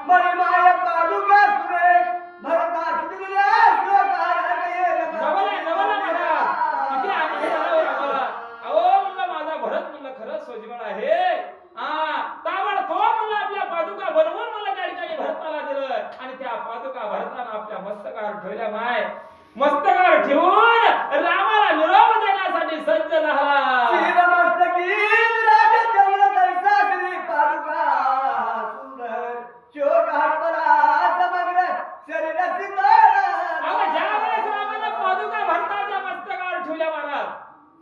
मणिमाय पादुका सुरेश भरता दिल्या श्लोकार गये. नवला नवला महाराज किती आनंद झाला हो आम्हाला. अहो म्हणलं माझा भरत म्हणलं खरंच सोजवळ आहे. ताबडतोब म्हणलं आपल्या पादुका बनवून मला त्या ठिकाणी भरताला दिलं, आणि त्या पादुका भरताना आपल्या मस्तकावर ठेवल्या. माय मस्तकावर ठेवून रामाला निरोप देण्यासाठी सज्ज झाला. शिवमस्तकी विराज चंद्र तैसा श्री पादुका सुंदर शोक हरपला समग्र शरीर सिंदर. अगं ज्या वेळेस रामाने पादुका भरताच्या मस्तकावर ठेवल्या महाराज,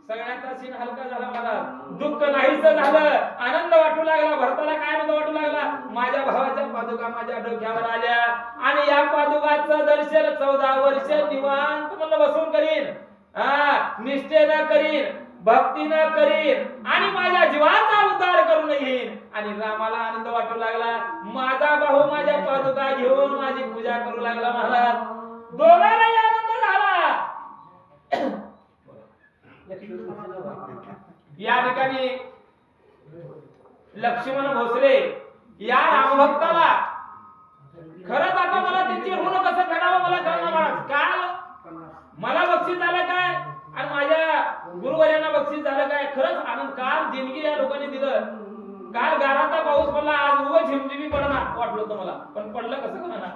सगळ्यांचा सीन हलका झाला महाराज. दुःख नाहीसं झालं, आनंद वाटू लागला. भरताला काय आनंद वाटू लागला? माझ्या भावाच्या पादुका माझ्या डोक्यावर आल्या, आणि या पादुकाचं दर्शन 14 वर्ष निवांत म्हणलं बसून करीन, निष्ठेनं करीन, भक्तीनं करीन, आणि माझ्या जीवाचा उद्धार करून येईन. आणि रामाला आनंद वाटू लागला. माझा भाऊ माझ्या पादुका घेऊन माझी पूजा करू लागला महाराज. दोघांनाही आनंद झाला. या ठिकाणी लक्ष्मण भोसले या रामभक्ताला खरंच आता मला त्यांची ऋण कसं फेडावं मला कळलं महाराज. काल मला बक्षीस झालं काय आणि माझ्या गुरुवर्यांना बक्षीस झालं काय? खरंच आनंद. काल देणगी या लोकांनी दिलं. काल गाराचा पाऊस पडला, आज उभं झिमझिमी पडना वाटलं होतं मला, पण पडलं कसं कळना.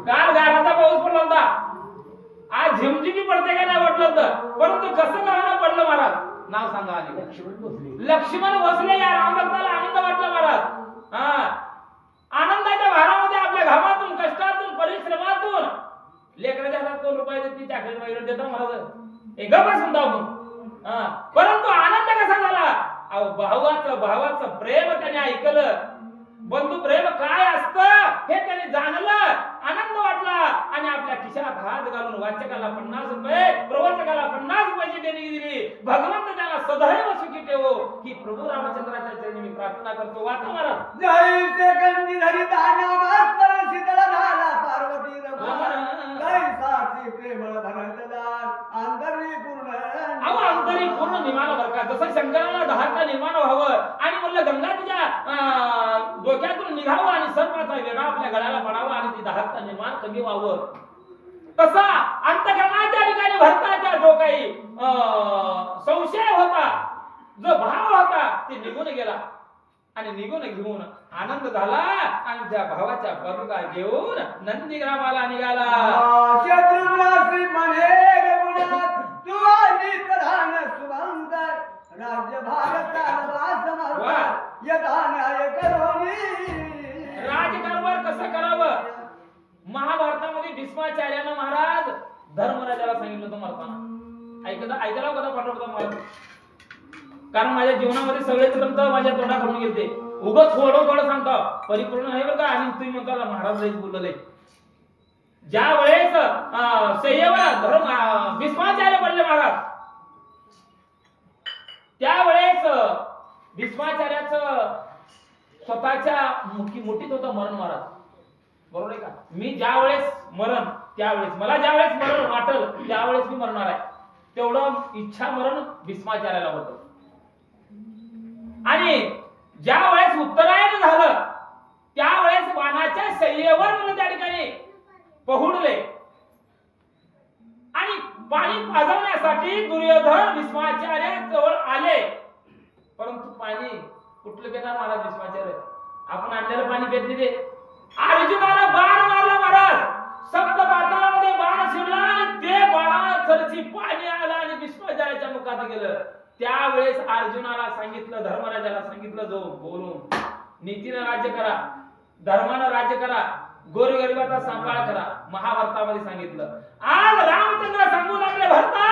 काल गाराचा पाऊस पडला होता, आज झिमझिमी पडते का नाही वाटलं होतं, परंतु कसं कळना पडलं महाराज. नाव सांगा. आधी लक्ष्मण भोसले या रामभक्ताला आनंद वाटला महाराज. आनंदाच्या भारामध्ये आपल्या घामातून, कष्टातून, परिश्रमातून लेकराच्या हातात 2 रुपये देते, चॉकलेट वगैरे देतो महाराज. एक गप्पा सुनता आपण. परंतु आनंद कसा झाला? भावाचं प्रेम त्याने ऐकलं. बंधू प्रेम काय असतं हे त्याने जाणलं. आनंद वाटला, आणि आपल्या खिशात हात घालून वाचकाला 50 रुपये, प्रवचकाला 50 रुपयाची देणगी दिली. भगवंत त्याला सदैव सुखी ठेवो ही प्रभू रामचंद्राच्या चरणी मी प्रार्थना करतो. वाचा महाराज. जय से गंधी धरी दानवास पर शीतल झाला पार्वती रमण. जय साची प्रेमळ भरतदार अंतरी पूर्ण. अहो अंतरी पूर्ण निर्माण बरं का. जसं शंकराला 10 निर्माण व्हावं, आणि म्हणलं गंगा तिच्या डोक्यातून निघावं, आणि सर्पाचा वेढा आपल्या गळ्याला पडावा, आणि ती 10 निर्माण कमी व्हावं, तसा अंतःकरणाच्या ठिकाणी भरताच्या जो काही संशय होता, जो भाव होता, ते निघून गेला. आणि निघून घेऊन आनंद झाला, आणि त्या भावाच्या पादुका घेऊन नंदीग्रामाला निघाला. शत्रुघ्न श्री म्हणे रघुनाथ तू आली प्रधान सुभान यथा न्याय करोनी राजकारभार कसं करावं महाभारतामध्ये भीष्माचार्यानं महाराज धर्मराजाला सांगितलं होतं मरताना. ऐकला कदा पाठवता मला, कारण माझ्या जीवनामध्ये सगळेच ग्रंथ माझ्या तोंडाकडून गेलते. उगाच थोडं सांगतो, परिपूर्ण नाही बरं का. आणि तुम्ही म्हणता महाराज लईच बोलले. ज्या वेळेस सह्यवर धर्म भीष्माचार्य पडले महाराज, त्यावेळेस भीष्माचार्याचं स्वतःच्या मुठीत होतं मरण महाराज. बरोबर आहे का. मी ज्या वेळेस मरण, त्यावेळेस मला ज्या वेळेस मरण वाटल त्यावेळेस मी मरणार आहे, तेवढं इच्छा मरण भीष्माचार्याला होतं. आणि ज्या वेळेस उत्तरायण झालं त्यावेळेस वाणाच्या शय्येवर म्हणून त्या ठिकाणी पहुडले आणि पाणी पाजवण्यासाठी दुर्योधन भीष्माचार्याजवळ आले. परंतु पाणी कुठलं पिणार महाराज भीष्माचार्य, आपण आणलेलं पाणी पेत नाही. ते अर्जुनाला बाण मारला महाराज, सप्त पाताळामध्ये बाण शिरला आणि ते बाणाचरची पाणी आलं आणि भीष्माचार्याच्या मुखात गेलं. त्यावेळेस अर्जुनाला सांगितलं, धर्मराजाला सांगितलं, जो बोलून नीतीनं राज्य करा, धर्मानं राज्य करा, गोरगरिबाचा सांभाळ करा. महाभारतामध्ये सांगितलं. आज रामचंद्र सांगू लागले, भरता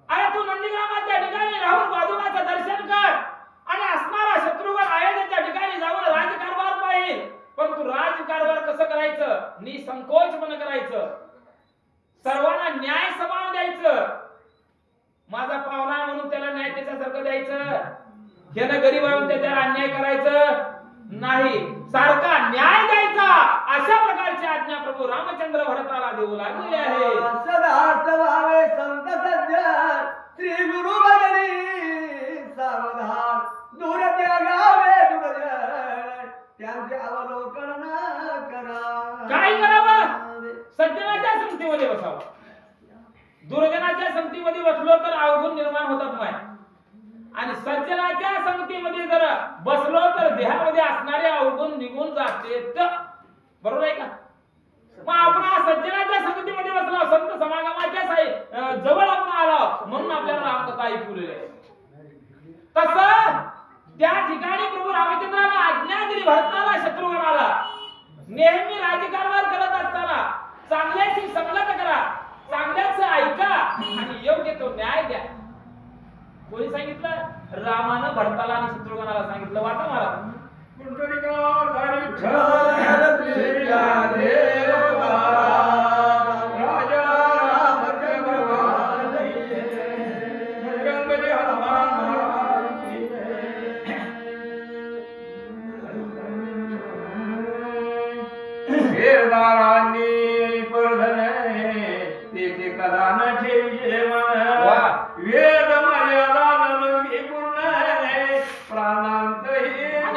अरे तू नंदीग्रामाच्या ठिकाणी राहून बाजूलाचं दर्शन कर आणि असणारा शत्रुघ्न अयोध्येच्या ठिकाणी जाऊन राजकारभार पाहिजे. परंतु राजकारभार कसं करायचं, निसंकोचपणे करायचं, सर्वांना न्याय समान द्यायचं. माझा पाहुणा म्हणून त्याला न्याय त्याच्यासारखं द्यायचं, ह्यानं गरीब आहे त्याच्यावर अन्याय करायचं नाही, सारखा न्याय द्यायचा. अशा प्रकारची आज्ञा प्रभू रामचंद्र भरताला देऊ लागलेले आहे. सदार्थ भावे संत सज्जन श्री गुरु बदली सावधान दूर त्यागावे दुर्जन त्यांचे अवलोकन करा. काय करावं, सज्जनाच्या संगतीमध्ये बसावं. दुर्जनाच्या संगतीमध्ये बसलो तर अवगुण निर्माण होतात माय, आणि सज्जनाच्या संगतीमध्ये जर बसलो तर देहामध्ये असणारे अवगुण निघून जाते. बरोबर आहे का. मग आपण सज्जनाच्या संगतीमध्ये बसलो, संत समागमाच्या जवळ आपण आलो म्हणून आपल्याला रामकथा ऐकवलेली आहे. तसं त्या ठिकाणी प्रभू रामचंद्राला आज्ञा दिली भरताला शत्रुघ्नाला, नेहमी राजकारभार करत असताना चांगल्याची संगत करा, चांगल्याच ऐका आणि योग्य तो न्याय द्या. कोणी सांगितलं, रामानं भरताला आणि शत्रुघ्नाला सांगितलं. वाचा महाराज.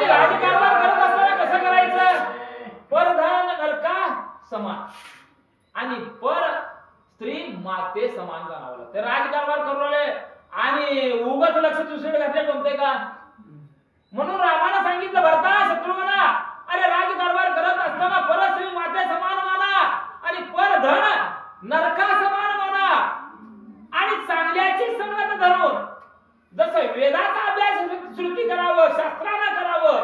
राजकारभार करत असताना कसं करायचं, परधन नरका समान आणि पर स्त्री माते समान जाणावलं. ते राजकारभार करू राहिले आणि उगाच लक्ष दुसरीकडे घातले जमते का. म्हणून रामानं सांगितलं, भरता शत्रुघ्ना अरे राजकारभार करत असताना पर स्त्री माते समान माना आणि परधन नरका समान माना आणि चांगल्याची संगत धरून जसं वेदाचा अभ्यास श्रुती करावं, शास्त्रानं करावं,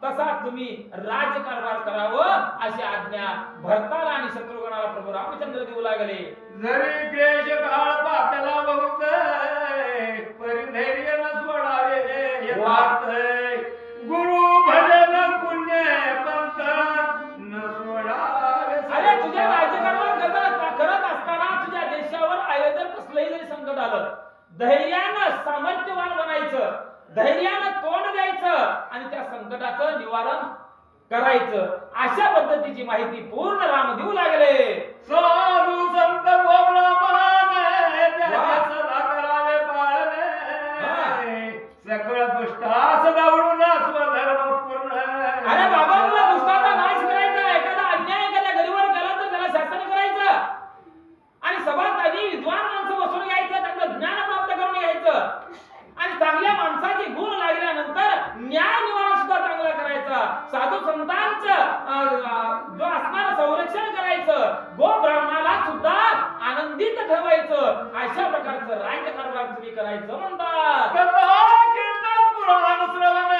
तसा तुम्ही राजकारभार करावं अशी आज्ञा भरताला आणि शत्रुघ्नाला प्रभू रामचंद्र देऊ लागले. जरी क्लेश काळ पातला बहुत परिधैर्य न सोडावे गुरु भजन पुण्य पंथ न सोडावे. अरे तुझ्या राजकारभार करत असताना तुझ्या देशावर अयोध्येत कसलंही जरी संकट आलं, धैर्यानं सामर्थ्यवान बनायचं, धैर्यानं तोंड द्यायचं आणि त्या संकटाचं निवारण करायचं. अशा पद्धतीची माहिती पूर्ण राम देऊ लागले. साधू संत गोब्राह्मणाने त्याचे सदा करावे पाळणे सकळ दुष्टास दावडून स्वधर्म पूर्ण. अरे बाबा तुला दुष्टाचा नाश करायचा, एखादा अन्याय एखाद्या गरीबावर केला तर त्याला शासन करायचं आणि सभात आधी विद्वान माणसं बसून घ्यायचं, त्यांचं ज्ञान प्राप्त करून घ्यायचं आणि चांगल्या माणसाचे गुण लागल्यानंतर न्याय निवारण सुद्धा चांगला करायचा, साधू संतांचं जो असणार संरक्षण करायचं, गो ब्राह्मणाला सुद्धा आनंदित ठेवायचं. अशा प्रकारचं राज्यकारभार तुम्ही करायचं म्हणतात. कथा कीर्तन पुराण श्रवण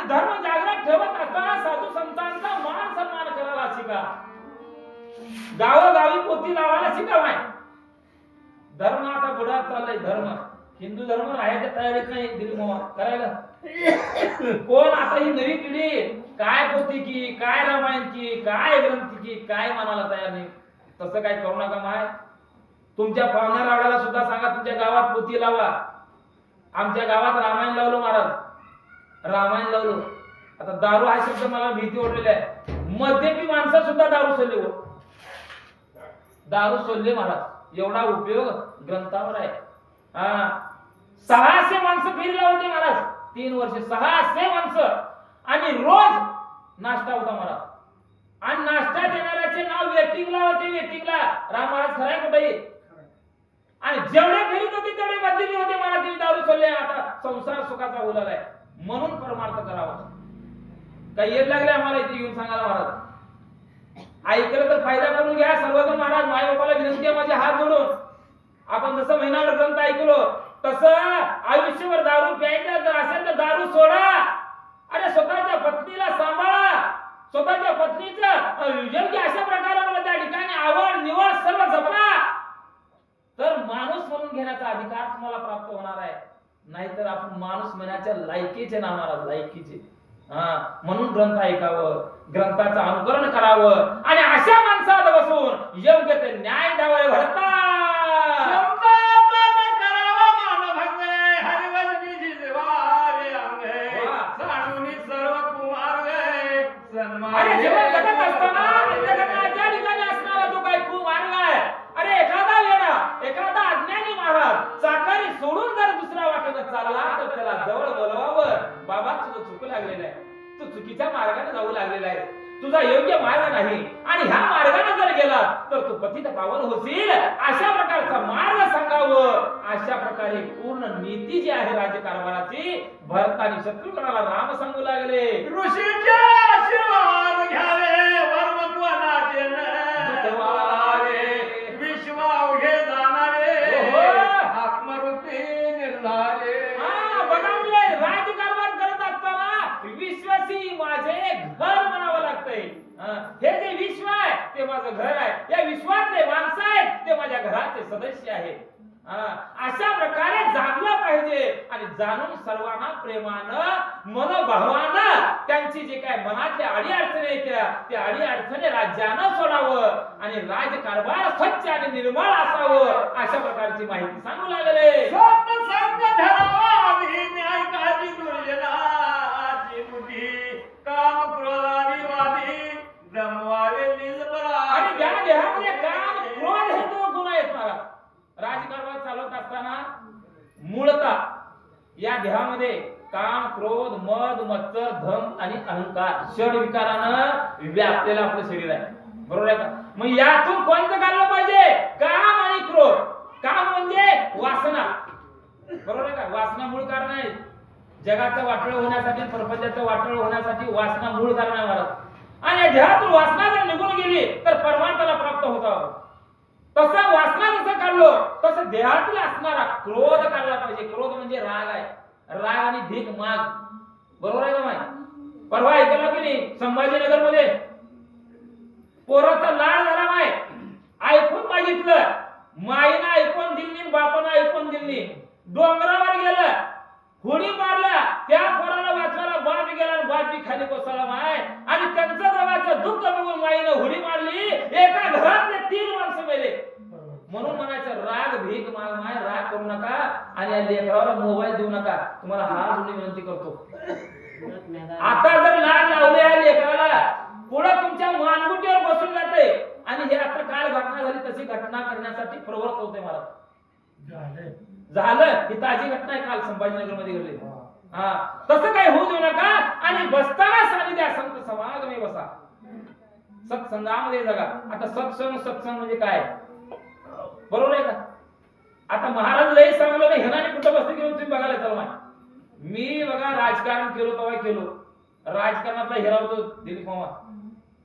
धर्म जागृत ठेवत असताना साधू संतांचा मान सन्मान करायला शिका. गावोगावी पोती लावायला शिकावाय. धर्म आता बुडात चाललाय. धर्म हिंदू धर्म राहायच्या तयारीत नाही दिलमोह करायला. कोण आता ही नवी पिढी काय पोती की, काय रामायण की, काय ग्रंथ की, काय मानायला तयार नाही. तसं काय करू नका माय. तुमच्या पाहुण्या रावळ्याला सुद्धा सांगा तुमच्या गावात पोती लावा. आमच्या गावात रामायण लावलं महाराज, रामायण लावलं. आता दारू हा शब्द मला भीती वाटलेला आहे. मद्यपी माणसं सुद्धा दारू सोडले हो, दारू सोडले महाराज. एवढा उपयोग ग्रंथावर आहे. 600 माणसं फेरीला होते महाराज 3 वर्ष. 600 माणसं आणि रोज नाश्ता होता महाराज. आणि नाश्ता देणाऱ्याचे नाव वेटिंगला होते. वेटिंगला राम महाराज खराय कुठेही. आणि जेवढे फेरीत होते तेवढे मद्यपी होते महाराज. तिने दारू सोडले. आता संसार सुखाचा उलाला आहे म्हणून परमार्थ करावा. काही येत लागले आम्हाला इथे येऊन सांगायला महाराज. ऐकलं तर फायदा करून घ्या सर्वजण महाराज. माय बापाला विनंती आहे माझे हात जोडून. आपण जसं महिनाभर ग्रंथ ऐकलो तसं आयुष्यभर दारू प्यायचं जर असेल तर दारू सोडा. अरे स्वतःच्या पत्नीला सांभाळा. स्वतःच्या पत्नीचं योग्य अशा प्रकारे मला त्या ठिकाणी आवड निवड सर्व जपा. तर माणूस म्हणून घेण्याचा अधिकार तुम्हाला प्राप्त होणार आहे. नाहीतर आपण माणूस म्हणण्याच्या लायकीचे ना महाराज, लायकीचे. म्हणून ग्रंथ ऐकावं, ग्रंथाचं अनुकरण करावं आणि अशा माणसात बसून योग्य ते न्याय द्यावं. भरता अरे जीवन जगत असताना त्या ठिकाणी असणारा जो काही कुमार्ग आहे. अरे एखादा वेडा, एखादा अज्ञानी महाराज चाकारी सोडून जर दुसऱ्या वाटेने चालला तर त्याला जवळ बोलवावं. बाबा तुझं चुकू लागलेलं आहे, तू चुकीच्या मार्गाने जाऊ लागलेला आहे, तुझा योग्य मार्ग नाही आणि ह्या मार्गाने जर गेला तर तू पतित पावन होशील. अशा प्रकारचा मार्ग सांगावं. अशा प्रकारे पूर्ण नीती जी आहे राज्यकारभाराची भरत आणि शत्रुघ्नाला राम सांगू लागले. ऋषीचे आशीर्वाद घ्यावे वर्मत्वानाचे विश्वावघे जाणारे आत्मरूपी निर्धारे. बघा मुले, राज्यकारभार करत असताना विश्वासी माझे घर म्हणावं लागतंय. हे जे विश्व आहे ते माझं घर आहे. या विश्वातले माणसं आहेत ते माझ्या घराचे सदस्य आहेत. अशा प्रकारे जागलं पाहिजे आणि जाणून सर्वांना प्रेमानं मनोभावानं त्यांची जे काय मनातल्या अडी अडचणी आहेत त्या अडी अडचणी राज्यानं सोडावं आणि राजकारभार स्वच्छ आणि निर्मळ असावं. अशा प्रकारची माहिती सांगू लागले. सत्संग धरावा न्याय काळजी दुर्जनाची बुद्धी काम क्रोधादी वादी जमवावे निजबरा. आणि ज्या देहामध्ये काम क्रोध हे 2 गुण आहेत महाराज. राजकारभार चालवत असताना मूळतः या देहामध्ये काम क्रोध मद मत्सर धम आणि अहंकार षड विकारानं व्यापलेलं आपलं शरीर आहे. बरोबर आहे का? मग यातून कोणतं काढलं पाहिजे? काम आणि क्रोध. काम म्हणजे वासना. बरोबर आहे का? वासना मूळ कारण आहे. जगाचं वाटोळ होण्यासाठी, प्रपंचाचं वाटोळ होण्यासाठी वासना मूळ कारण आहे महाराज. आणि या देहातून वासना जर निघून गेली तर परमार्थाला प्राप्त होता. तसं वासना जसं काढलो तसं देहातला असणारा क्रोध काढला पाहिजे. क्रोध म्हणजे राग आहे. राग आणि भीक माग. बरोबर आहे का माय? परवा ऐकलं की नाही संभाजीनगर मध्ये पोराचा लाड झाला माय. ऐकून मागितलं, माईनं ऐकून दिली, बापानं ऐकून दिली. डोंगरावर गेलं, हुडी मारला, त्या पोराला वाचवायला बाप गेला आणि बाप बी खाली कोसळला माय. आणि त्यांचं दोघांचं दुःख बघून माईनं हुडी मारली. एका घरातले 3 माणसं मेले. म्हणून म्हणायचं राग भीक माग माय. राग करू नका आणि या लेकराला मोबाईल देऊ नका. तुम्हाला हात जोडून विनंती करतो. आता जर लाड लावले या लेकराला पुढे तुमच्या मानगुटीवर बसून जाते आणि हे आता काल घटना झाली तशी घटना करण्यासाठी प्रवृत्त होते मला. झालं ही ताजी घटना आहे काल संभाजीनगर मध्ये घडली. तसं काही होऊ देऊ नका आणि बसताना सानिध्या संत समागमे बसा. सत्संगामध्ये जगा. आता सत्संग म्हणजे काय? बरोबर आहे का? आता महाराज लय सांगलो नाही हेनाने कुठं बसते घेऊन तुम्ही बघायला चालू. मी बघा राजकारण केलो तेव्हा केलो. राजकारणातला हिरा होतो दिलीप मामा.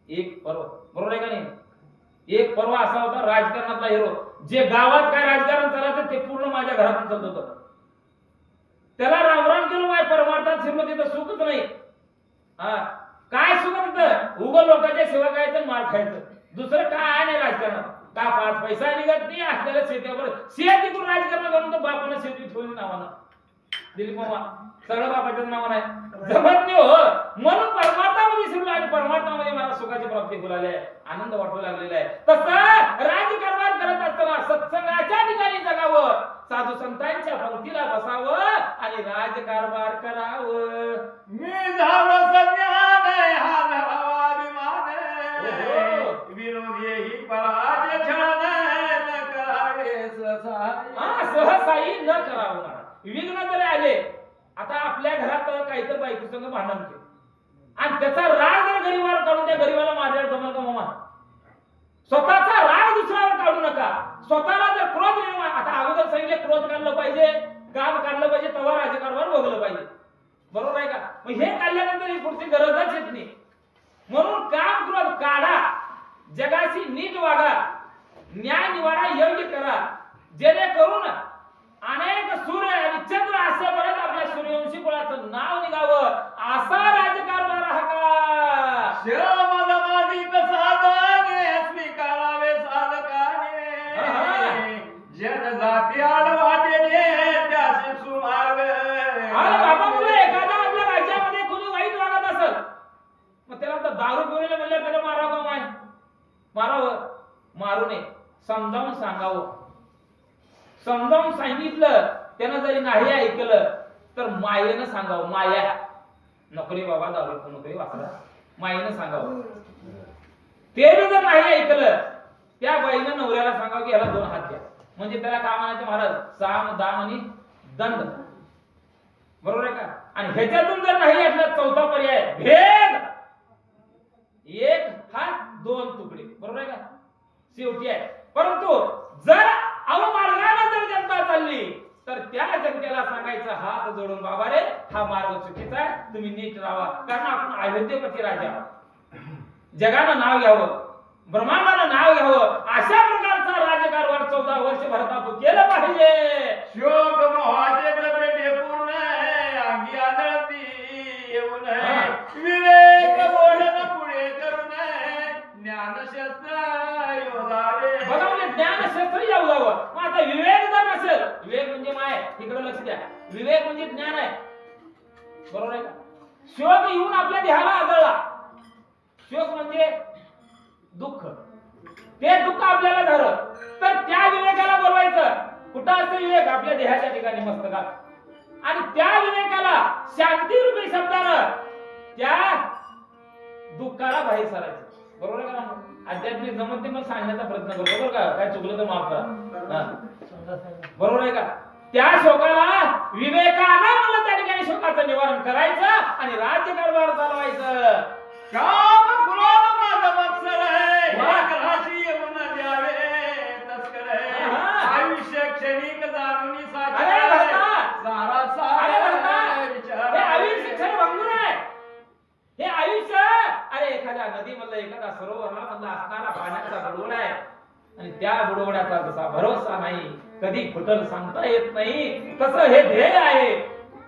एक पर्व. बरोबर आहे का नाही? एक पर्व असा होता राजकारणातला हिरो. जे गावात काय राजकारण चालायचं ते पूर्ण माझ्या घरातून चालत होतं. त्याला रामराम केलो माय. परमार्थात शिरलो तिथं सुखच नाही. पैसा निघत नाही असलेल्या शेतीवर शेतीतून राजकारण करून तर बापानं शेती ठेवली नावानं दिलीप मामा सगळं बापाच्याच नावानं आहे जमत नाही हो म्हणून परमार्थामध्ये शिरलो आणि परमार्थामध्ये मला सुखाची प्राप्ती होलाली आहे आनंद वाटू लागलेला आहे तसं राजकारभार करत असताना सत्संगाच्या ठिकाणी जगावं साधू संतांच्या पंक्तीला बसावं आणि राजकारभार करावं मी झालो सज्ञान हा झाला अभिमान विरोधी ही पराजय छळण न करावे सहसा सहसाई न करावं मला विघ्न जरी आले आता आपल्या घरात काहीतरी बायको संग भांडण केलं आणि त्याचा राग जर गरीबावर काढून त्या गरीबाला मारल्यावर जमल का मामा स्वतःचा राग दुसऱ्यावर काढू नका स्वतःला जर क्रोध निर्माण आता अगोदर सांगितले क्रोध काढलं पाहिजे काम काढलं पाहिजे तेव्हा राजकारणावर भोगलं पाहिजे बरोबर आहे का मग हे काढल्यानंतर ही पुढची गरजच येत नाही म्हणून काम क्रोध काढा जगाशी नीट वागा न्याय निवाडा योग्य करा जेणेकरून अनेक सूर्य आणि चंद्र असेपर्यंत आपल्या सूर्यवंशी कुळाचं नाव निघावं असा राजकारभार हा का श्रमदमादिक साधने स्वीकारावे साधकाने जन जाती आडवाटेने त्याचे सुमार्ग अरे बाबा मुलं एखादा आपल्या राज्यामध्ये कोणी वाईट वागत असेल मग त्याला आता दारू पिवलेलं म्हणल्यावर त्याला मारावं का माय मारावं मारू नये समजावून सांगावं समजावून सांगितलं त्यानं जरी नाही ऐकलं तर मायेनं सांगावं माया नोकरी बाबा दारू नोकरी वाचला मायेनं सांगावं ते जर नाही ऐकलं त्या बाईनं नवऱ्याला सांगावं की याला 2 हात द्या म्हणजे त्याला काय म्हणायचं महाराज साम दाम आणि दंड बरोबर आहे का आणि ह्याच्यातून जर नाही ऐकलं चौथा पर्याय भेद 1 हात 2 तुकडे बरोबर आहे का शेवटी आहे परंतु जर अवमार्गाने जर जनता चालली तर त्या जनतेला सांगायचं हात जोडून बाबा रे हा मार्ग चुकीचा आहे तुम्ही नीट राहा कारण आपण अयोध्येपती राजा जगानं नाव घ्यावं ब्रह्मांडानं नाव घ्यावं अशा प्रकारचा राजकारभार 14 वर्ष भारतात केलं पाहिजे शोक मोहाचे प्रपेटे पूर्ण अंगी आदळती येऊ नये विवेक बोलण पुढे करू नये ज्ञानशास्त्र योगावे बघा म्हणजे ज्ञानशास्त्र येऊ जावं मग आता विवेक जर नसेल विवेक म्हणजे माय तिकडे लक्ष द्या विवेक म्हणजे ज्ञान आहे बरोबर आहे का शोक येऊन आपल्या देहाला आदळला शोक म्हणजे दुःख ते दुःख आपल्याला झालं तर त्या विवेकाला बोलवायचं कुठं असतं विवेक आपल्या देहाच्या ठिकाणी मस्तकात आणि त्या विवेकाला शांती रूपी शब्दानं त्या दुःखाला बाहेर सारायचं बरोबर आहे का आध्यात्मिक जमत नाही मग सांगण्याचा प्रयत्न करतो बरोबर का काय चुकलं तर माफ करा बरोबर आहे का त्या शोकाला विवेकानं मला त्या ठिकाणी शोकाचं निवारण करायचं आणि राज्यकारभार चालवायचं काम क्रोध माझ मत्सर आहे राशी येऊन द्यावे तस्कर आहे आयुष्य क्षणिक जाणून सारा हे आयुष्य क्षण भंगूर आहे हे आयुष्य अरे एखाद्या नदीमधला एखादा सरोवरला मधला असणारा पाण्याचा बुडवडा आहे आणि त्या बुडवड्याचा जसा भरोसा नाही कधी फुटल सांगता येत नाही तसं हे ध्येय आहे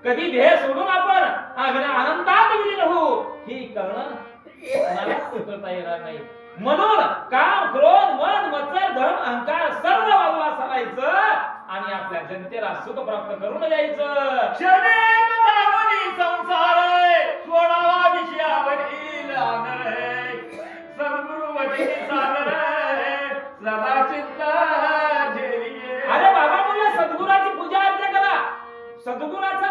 कधी ध्येय सोडून आपण आनंदात विलीन होऊ ही कळणं करता येणार नाही म्हणून काम क्रोध मन मत्सर धर्म अहंकार सर्व बाजूला सारायचं आणि आपल्या जनतेला सुख प्राप्त करून द्यायचं क्षणिक जाणूनी संसार सोडावा विषयावरील आदर सद्गुरु वचनी सादर सदा चित्ता अरे बाबा मुलं सद्गुराची पूजा अर्चा करा सद्गुराचा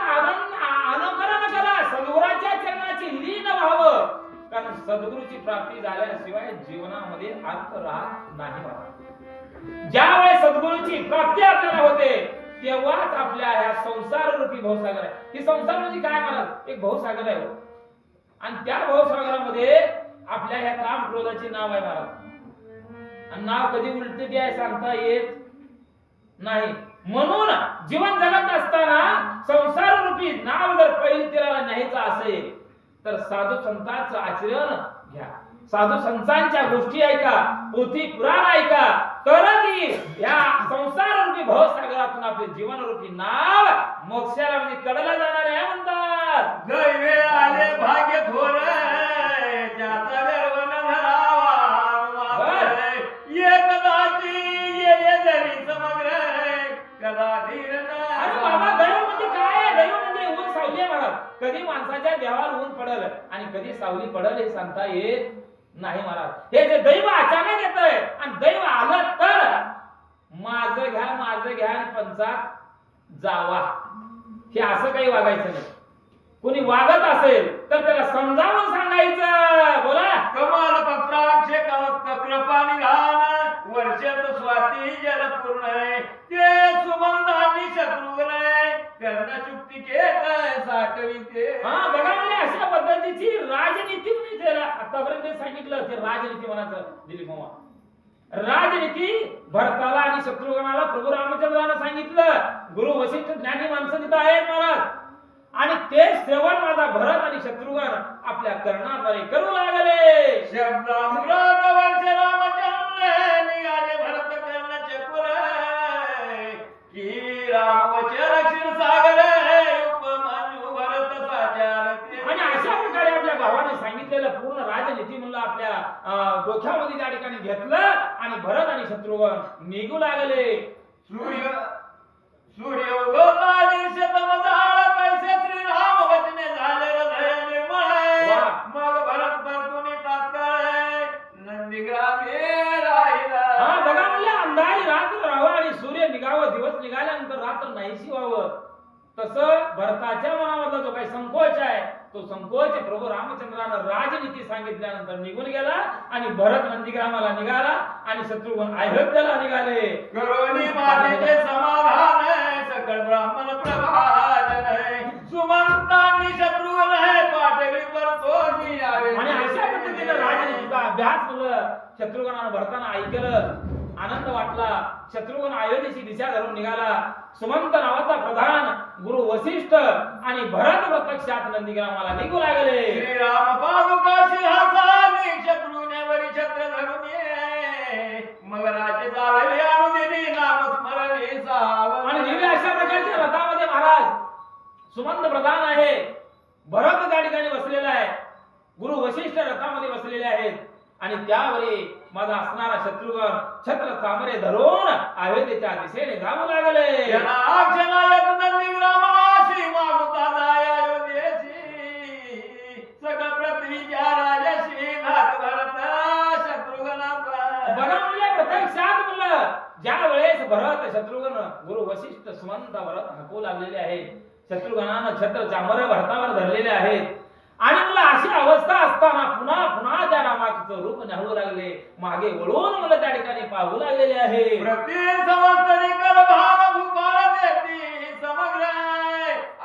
अनुकरण करा सद्गुराच्या चरणाची लीन व्हावं कारण सद्गुरूची प्राप्ती झाल्याशिवाय जीवनामध्ये अर्थ राहत नाही महाराज ज्यावेळेस सद्गुरूची प्राप्ती आपल्याला होते तेव्हाच आपल्या ह्या संसार रूपी भवसागर आहे ही संसार म्हणजे काय महाराज एक भवसागर आहे आणि त्या भवसागरामध्ये आपल्या ह्या काम क्रोधाचे नाव आहे महाराज आणि नाव कधी उलट आहे सांगता येत नाही म्हणून जीवन जगत असताना संसार रूपी नाव जर पहिली तीराला न्यायचं असेल तर साधू संतांचं आचरण घ्या साधू संतांच्या गोष्टी ऐका पोथी पुराण ऐका तरच या संसार रूपी भवसागरातून आपले जीवन रूपी नाव मोक्षाला म्हणजे कडला जाणार आहे म्हणतात दैवे आले भाग्य थोर ज्याचा गर्व न धरावा एकदाची कधी माणसाच्या देवावर ऊन पडल आणि कधी सावली पडल हे सांगता येत नाही महाराज. हे जे दैव अचानक येतंय आणि दैव आलं तर माझं घ्या आणि पंचात जावा, हे असं काही वागायचं नाही. कोणी वागत असेल तर त्याला समजावून सांगायचं. बोला. कमल पत्राक्षे कृपा निघान वर्षात स्वाती जल पूर्ण ते सुमंदानी शत्रुघ्न कर्णशुक्ती केत साठविते. हा बघा म्हणजे अशा पद्धतीची राजनीती म्हणजे त्याला आतापर्यंत सांगितलं ते राजनीती म्हणायचं दिलीप मामा. राजनीती भरताला आणि शत्रुघ्नाला प्रभू रामचंद्रानं सांगितलं. गुरु वशिष्ठ ज्ञानी माणसं तिथं आहेत महाराज आणि ते सेवन माझा भरत आणि शत्रुघ्न आपल्या कर्णाद्वारे करू लागले. शब्दामृत वर्ष रामचंद्र निघाले भरत कर्णचे पुर की रामवचन क्षीरसागर उपमान्यू भरत साचारते. आणि अशा प्रकारे आपल्या भावाने सांगितलेलं पूर्ण राजनीती म्हणलं आपल्या डोक्यामध्ये त्या ठिकाणी घेतलं आणि भरत आणि शत्रुघ्न निघू लागले. सूर्य उगवला दिवशतम जाळ कैसे श्रीराम वचने झाले हृदय निर्मळ. मग भरत परतुनी तात्काळ नंदीग्रामे राहिला. हा बघा म्हणले अंधारी रात्र राहावं आणि सूर्य निघावं, दिवस निघाल्यानंतर रात्र नाहीशी व्हावं. तसं भरताच्या मनामधला जो काही संकोच आहे तो संकोच प्रभू रामचंद्रानं राजनीती सांगितल्यानंतर निघून गेला आणि भरत नंदीग्रामाला निघाला आणि शत्रुघ्न अयोध्येला निघाले. करोनी मातेचे समाधान सकळ ब्राह्मण प्रभाजन सुमंतांनी शत्रुघ्न पाठवी परतोनी यावे. आणि अशा पद्धतीने राजनीतीचा अभ्यास केलं. शत्रुघ्नानं भरताना ऐकलं, आनंद वाटला. शत्रुघ्न अयोध्येची दिशा धरून निघाला. सुमंत नावाचा प्रधान गुरु वशिष्ठ आणि भरत प्रत्यक्षात नंदीग्रामाला निघू लागले. श्रीराम पादुका सिंहासनी शत्रुघ्नावरी छत्र धरून ये मग राज्य चालले अनुदिनी नाम स्मरणी साव. आणि दिव्य अशा प्रकारच्या रथामध्ये महाराज सुमंत प्रधान आहे, भरत त्या ठिकाणी बसलेला आहे, गुरु वशिष्ठ रथामध्ये बसलेले आहेत आणि त्यावरी माझा असणारा शत्रुघ्न छत्र चामरे धरून अयोध्येच्या दिशेने जाऊ लागले. क्षणायत नंदीग्रामाशी मागुता जाय अयोध्येची सकळ पृथ्वीच्या राजाशी घात भरत शत्रुघ्नाचा. बघा म्हणले प्रत्यक्षात म्हणलं ज्या वेळेस भरत शत्रुघ्न गुरु वशिष्ठ सुमंत भरत हाकू लागलेले आहेत. शत्रुघ्नानं छत्र चामरे भरतावर धरलेले आहेत आणि मला अशी अवस्था असताना पुन्हा पुन्हा त्या रामाचं रूप न्याहू लागले. मागे वळून मला त्या ठिकाणी पाहू लागलेले आहे. प्रति समस्तरी कर भाग भूपाळ देती समग्र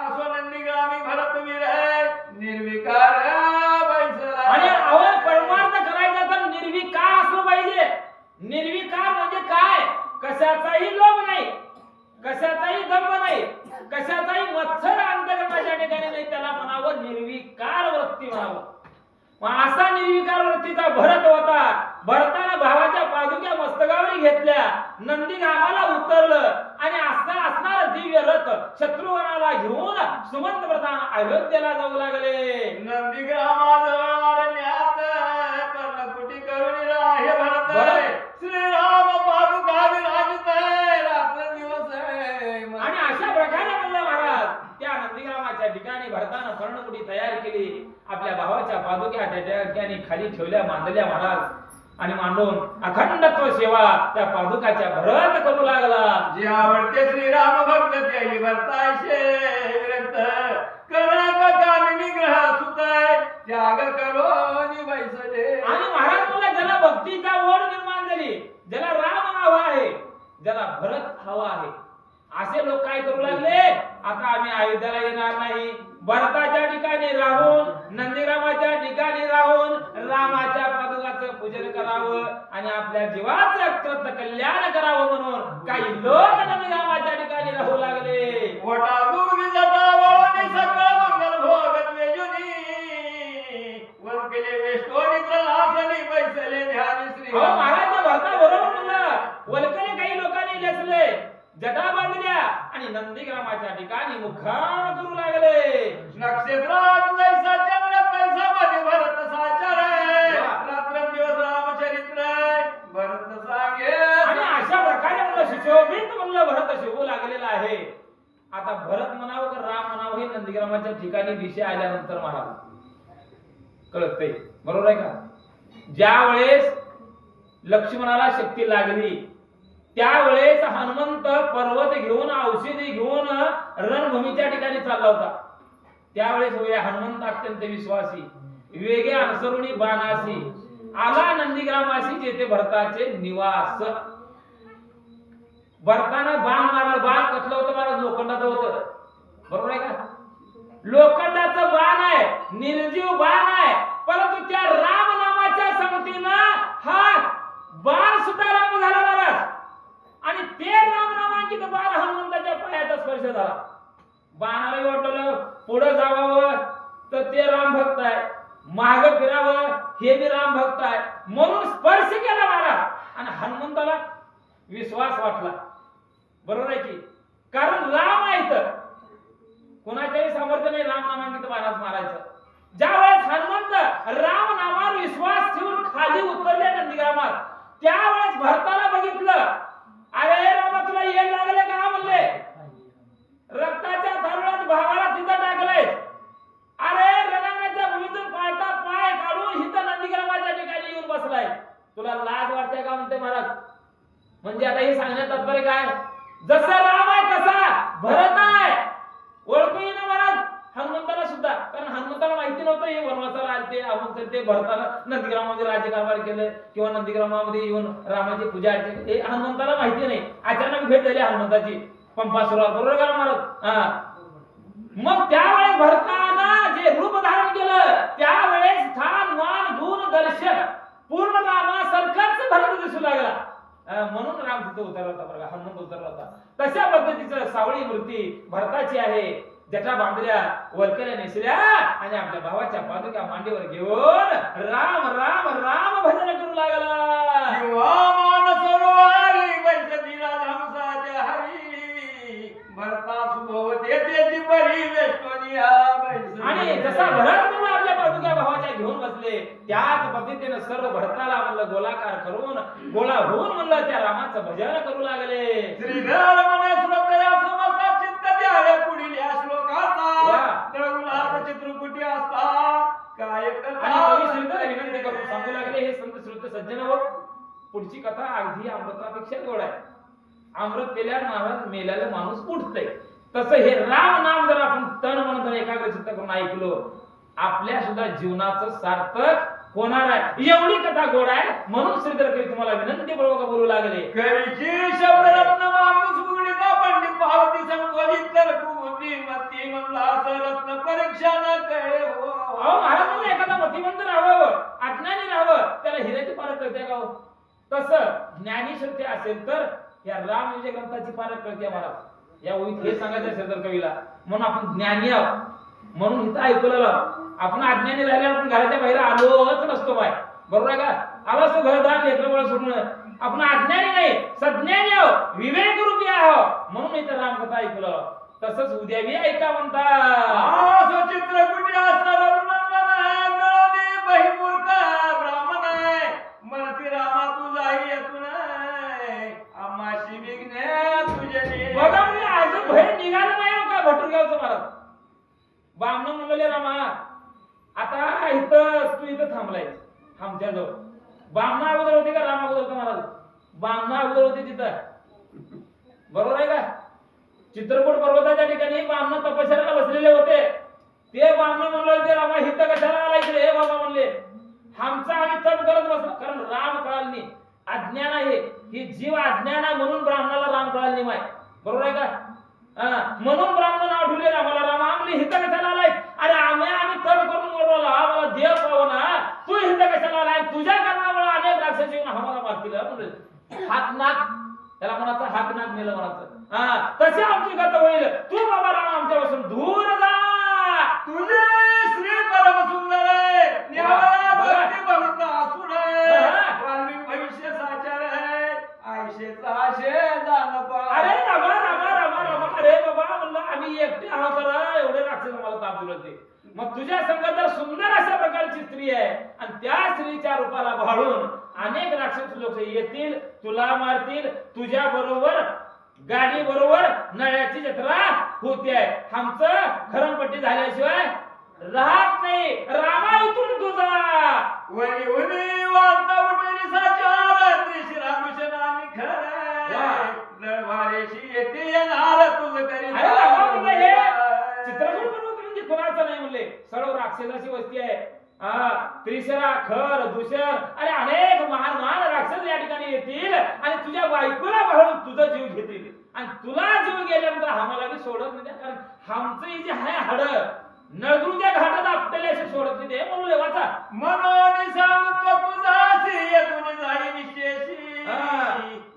असो नंदीग्रामी भरत वीर निर्विकार बैसला. आणि अवय परमार्थ करायचा तर निर्विकार असलं पाहिजे. निर्विकार म्हणजे काय? कशाचाही लोभ नाही, कशाचाही दंभ नाही, कशाचाही मत्सर अंतकरणाच्या ठिकाणी नाही. त्याला म्हणावं निर्विकार वृत्ती म्हणावं. असा निर्विकार वृत्तीचा भरत होता. भरतानं भावाच्या पादुक्या मस्तकावर घेतल्या, नंदीग्रामाला उतरलं आणि असा असणारा दिव्य रथ शत्रुघ्नाला घेऊन सुमंत प्रधान अयोध्येला जाऊ लागले. नंदीग्रामाजवळ अरण्यात कर्णकुटी करून राहे भरत श्रीराम पादुका विराजित रात्र दिवस. आणि अशा प्रकारे म्हणलं महाराज त्या नंदीग्रामाच्या ठिकाणी भरतानं पर्णकुटी तयार केली. आपल्या भावाच्या पादुक्या त्या ठिकाणी खाली ठेवल्या, मांडल्या महाराज आणि मांडून अखंडत्व सेवा त्या पादुकाच्या भरत करू लागला. जे आवडते श्रीराम भक्त त्याही भरतायशे विरक्त कनक कामिनी ग्रह सुताय त्याग करो निवैसले. आणि महाराज मला ज्याला भक्तीचा ओढ निर्माण झाली, ज्याला राम हवा आहे, ज्याला भरत हवा आहे, असे लोक काय करू लागले? आता आम्ही अयोध्येला येणार नाही, भरताच्या ठिकाणी राहून नंदीग्रामाच्या ठिकाणी राहून रामाच्या पादुकाचं पूजन करावं आणि आपल्या जीवाचं कृत कल्याण करावं म्हणून काही लोक नंदीग्रामाच्या ठिकाणी राहू लागले. वटा दुर्वी जटावळणी सकळ मंगल भोग द्वेजुनी वंकले वेष्टोनी त्रलासनी बैसले ध्यानी श्री. अहो महाराज भरता बरोबर म्हणलं. वलकले काही लोकांनी लेसले, जटा बांधल्या आणि नंदीग्रामाच्या ठिकाणी मुखार करू लागले. नक्षत्रात जैसा चंद्र तैसा मध्ये भरत साचार रात्र दिवस रामचरित्र भरत सांगे. आणि अशा प्रकारे म्हणलं सुशोभित म्हणलं भरत शिवू लागलेला आहे. आता भरत म्हणावं का नंदीग्रामाच्या ठिकाणी विषय आल्यानंतर महाराज कळतंय, बरोबर आहे का? ज्या वेळेस लक्ष्मणाला शक्ती लागली त्यावेळेस हनुमंत पर्वत घेऊन औषधी घेऊन रणभूमीच्या ठिकाणी चालला होता. त्यावेळेस हनुमंत अत्यंत विश्वासी वेगे अनुसरुणी बाणासी आला नंदीग्रामासी जेथे भरताचे निवास. भरतानं बाण मारलं. बाण कसलं होतं महाराज? लोखंडाचं होतं, बरोबर आहे का? लोखंडाचं बाण आहे, निर्जीव बाण आहे, परंतु त्या राम नामाच्या संगतीनं हा बाण सुद्धा राम झाला महाराज. आणि ते राम नामांकित बाण हनुमंताच्या पायाचा स्पर्श झाला. बाणाला वाटलं पुढे जावावं तर ते राम भक्त आहे, माग फिरावं हे बी राम भक्त आहे, म्हणून स्पर्श केला महाराज. आणि हनुमंताला विश्वास वाटला, बरोबर आहे की? कारण राम आहे तर कोणाच्याही सामर्थ्य नाही राम नामांकित बाणास मारायचं. ज्या वेळेस हनुमंत राम नामावर विश्वास ठेवून खाली उतरले नंदीग्रामात त्यावेळेस भरताला बघितलं. अरे रामा तुला येड लागले का म्हणले? रक्ताच्या थारोळ्यात भावाला तिथं टाकलंय. अरे रणांगणाच्या भूमीतून पाळता पाय काढून इथं नंदीग्रामाच्या ठिकाणी येऊन बसलाय. तुला लाज वाटते का म्हणते महाराज? म्हणजे आता हे सांगण्यात तात्पर्य काय? जसा राम आहे तसा भरत आहे. ओळखू ना महाराज हनुमंताला सुद्धा, कारण हनुमंताला माहिती नव्हतं हे वनवासाला आलते आपण ते भरताना नंदीग्रामामध्ये राज्यकारभार केलं किंवा नंदीग्रामामध्ये येऊन रामाची पूजा अर्चा केली, हे हनुमंताला माहिती नाही. अचानक भेट झाली हनुमंताची पंपासुरावर, बरोबर का महाराज? मग त्यावेळेस भरताना जे रूप धारण केलं त्यावेळेस स्थान मान गुण दर्शन पूर्ण रामासारखाच भरत दिसू लागला. म्हणून राम तिथे उतरला होता, बरं हनुमंत उतरला होता. तशा पद्धतीचं सावळी मूर्ती भरताची आहे. जटा बांधल्या, वलकल्या नेसल्या आणि आपल्या भावाच्या पादुका मांडीवर घेऊन राम राम राम भजन करू लागला. आणि जसा भरत म्हणून आपल्या पादुका भावाच्या घेऊन बसले त्याच पद्धतीने सर्व भरताला म्हणलं गोलाकार करून गोळा होऊन म्हणलं त्या रामाचं भजन करू लागले. चित्रकुटी असता काय विनंती करून सांगू लागले, हे संत श्रुत सज्जन हो, पुढची कथा अगदी अमृतापेक्षा गोड आहे. अमृत पेल्यावर महाराज मेल्याला माणूस उठतय, तसं हे राम नाम जर आपण तन म्हणून एकाग्र चित्त करून ऐकलो आपल्या सुद्धा जीवनाचं सार्थक होणार आहे. एवढी कथा गोड आहे म्हणून श्रीधर कवी तुम्हाला विनंती पूर्वक बोलू लागले. कवीची शब्दरत्न माणूस गुणिता पंडित पावती संकलित तरकुमती मती म्हणला रत्न परीक्षा न कळे हो. अहो महाराज म्हणजे एखादा मतिमंत राहावं, अज्ञानी राहावं, त्याला हिऱ्याची पारख कळते का? तसं ज्ञानी श्रुती असेल तर या राम विजय ग्रंथाची पारख कळते महाराज. या ओळीत हे सांगायचं श्रीधर कवीला, म्हणून आपण ज्ञानी आहोत म्हणून इथं ऐकलेलं. आपण अज्ञानी राहिल्यावर आपण घराच्या बाहेर आलोच नसतो बाय, बरोबर आहे का? आलो असतो घरदार लेकरं सोडून. आपण अज्ञानी नाही, सज्ञानी आहो, विवेक रूपी आहो म्हणून इथं रामकथा ऐकलं. तसंच उद्या बी ऐका म्हणता. चित्रकुटी असणार बहिमूर्ख ब्राह्मण आहे म्हणती रामा तुझा येतून आम्हाशी विघ्ने तुझे. बघा म्हणजे अजून बाहेर निघालं नाही का भटुरगावचं महाराज. बामण म्हणले रामा आता इथं तू इथं थांबलाय आमच्या जवळ. बामणा अगोदर होते का राम अगोदर होता महाराज? बामणा अगोदर होते तिथं, बरोबर आहे का? चित्रकूट पर्वताच्या ठिकाणी बामण तपश्चर्याला बसलेले होते. ते बामण म्हणले ते रामा इथं कशाला आला इकडे? हे बाबा म्हणले आमचा आम्ही तप करत बसलो, कारण राम कळाल नाही, अज्ञान आहे ही जीव अज्ञान आहे म्हणून ब्राह्मणाला राम कळाल नाही माय, बरोबर आहे का? म्हणून ब्राह्मण नाव ठेवले रामाला. राम आम्ही हिथं कशाला आलाय? अरे आम्ही तप करून बोलवला, आम्हाला देव पावना, तू हिथं कशाला आलाय? तुझ्या कारणामुळे अनेक राक्षस येऊन आम्हाला मारतील. हात नाक त्याला म्हणायचं, हात नाक नेलं म्हणायचं. तसे आमची कथा होईल. तू बाबा राम आमच्यापासून दूर जा. तुझे श्री परम सुंदर वाल्मिक भविष्य साचार आहे आयशेचा आशे जाण पा. अरे रामा रामा रामा रामा, अरे बाबा म्हणलं आम्ही एकटे आहोत बरं, एवढे राक्षस आम्हाला ताप दिले होते. मग तुझ्या संगत जर सुंदर अशा प्रकारची स्त्री आहे आणि त्या स्त्रीच्या रूपाला भाळून अनेक राक्षस लोक येतील, तुला मारतील, तुझ्या बरोबर गाडी बरोबर नळ्याची जत्रा होते आहे. आमचं खरमपट्टी झाल्याशिवाय राहत नाही. रामा इथून तुझा वरी वरी वाजता उठली साचार त्रिशिराभूषण आणि खरं दरबारेशी येते येणार तुझं करी अरे रामा म्हणलं हे चित्रकूट बनवतो म्हणजे कोणाचं नाही म्हणले. सर्व राक्षसाची वस्ती आहे. त्रिशरा खर दूषर अरे अनेक महान महान राक्षस या ठिकाणी येतील आणि तुझ्या बायकोला भाळून तुझा जीव घेतील आणि तुला जीव गेल्यानंतर आम्हाला बी सोडत नाही. कारण आमचं ही जे आहे हाड नळदुर्गच्या घाटात आपल्याला असे सोडत नाही ते म्हणून वाचा मनोनी सांगतो तुझाशी येथून जाई निशेशी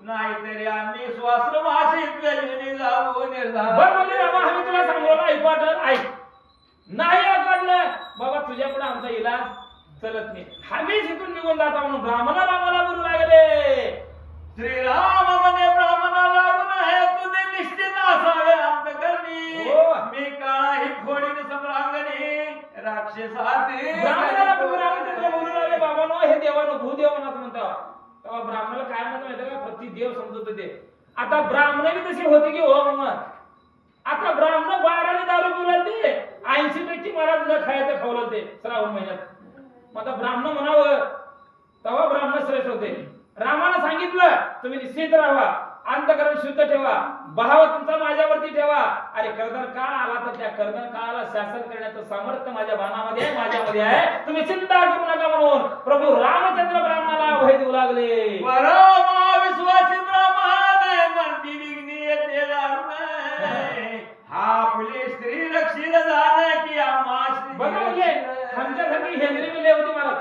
नाहीतरी आम्ही स्वाश्रमाशी गजनी जाऊ निर्धार. बरं म्हणले बाबा आम्ही तुला सांगलो ऐकू वाटत ऐक नाही ऐकलं बाबा तुझ्या पुढे आमचा इलाज चलत नाही. आम्हीच इथून निघून जाता म्हणून ब्राह्मणाला आम्हाला बोलू लागले. श्रीराम म्हणे ब्राह्मणा लागून आहे तुझे निश्चित असावे अंतकरणी. मी काळा ही फोडीन सम्रांगणी राक्षसाती ब्राह्मणाला बोलू लागले. बाबा नो हे देवानो भूदेवानाच म्हणता. तेव्हा ब्राह्मणाला काय म्हणत माहिती का प्रति देव समजत होते. आता ब्राह्मण बी तसे होते की हो मग आता ब्राह्मण 12 दारू पिवला ते 80 मला तुला खायचं खावलं ते श्रावण महिन्यात. मग आता ब्राह्मण म्हणावं तेव्हा ब्राह्मण श्रेष्ठ होते. रामानं सांगितलं तुम्ही निश्चित राहा अंतकरण शुद्ध ठेवा भाव तुमचा माझ्यावरती ठेवा. अरे कर्दन काळ आला तर त्या कर्दन काळाला शासन करण्याचं सामर्थ्य माझ्या बाणामध्ये आहे माझ्यामध्ये आहे. तुम्ही चिंता करू नका म्हणून प्रभू रामचंद्र ब्राह्मणाला भय देऊ लागले. परमा विश्वासी ब्राह्मण म्हणती विघ्नी येते दारुण हा फुले स्त्री रक्षित जाण की आम्हा बघा म्हणजे आमच्यासारखी हेंद्री मिले होती मला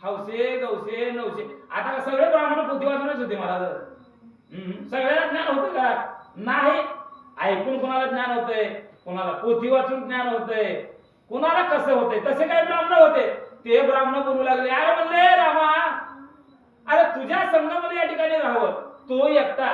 हौसे गौसे नवसे. आता सगळे ब्राह्मण पोथीवाचूनच होते महाराज. सगळ्याला ज्ञान होतं का नाही. ऐकून कोणाला ज्ञान होतंय कोणाला पोथी वाचून ज्ञान होतंय कोणाला कसं होतंय तसे काही ब्राह्मण होते. ते ब्राह्मण बोलू लागले अरे म्हणले रामा अरे तुझ्या संघामध्ये या ठिकाणी राहावं तो एकटा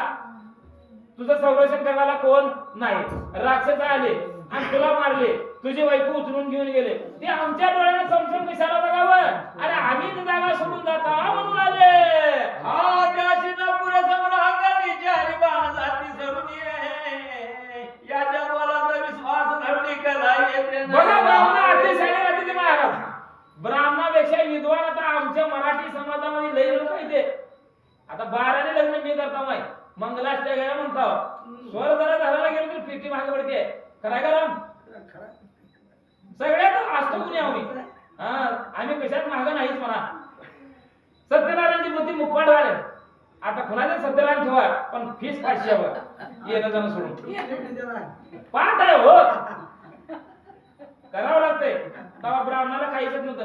तुझं संरक्षण करायला कोण नाही. राक्षस आले आणि तुला मारले तुझे बायको उचलून घेऊन गेले ते आमच्या डोळ्याने समजून कशाला बघावं. अरे आम्ही ती जागा सोडून जाता म्हणून आले. हा त्याशी न पुरे सम्रांगणी चारी बाण जाती सरून ये याच्या बोलाचा विश्वास धरणी करा येते बघा ब्राह्मण अतिशय राहते ते महाराज. ब्राह्मणापेक्षा विद्वान आता आमच्या मराठी समाजामध्ये लई लोक आहेत. आता 12 लग्न मी करता माय मंगलाष्टक म्हणता स्वर जरा धरायला गेलो तर पिठी मागे पडते खराय गरम सगळ्यात असतो कुणी आम्ही आम्ही कशात माग नाहीच म्हणा. सत्यनारायणची बुद्धी मुप्पाट झाले. आता कुणाचे सत्यनारायण ठेवा पण फीस 500 येणं जाणं सोडून पाठ आहे हो करावं लागतंय. तेव्हा ब्राह्मणाला काहीच नव्हतं.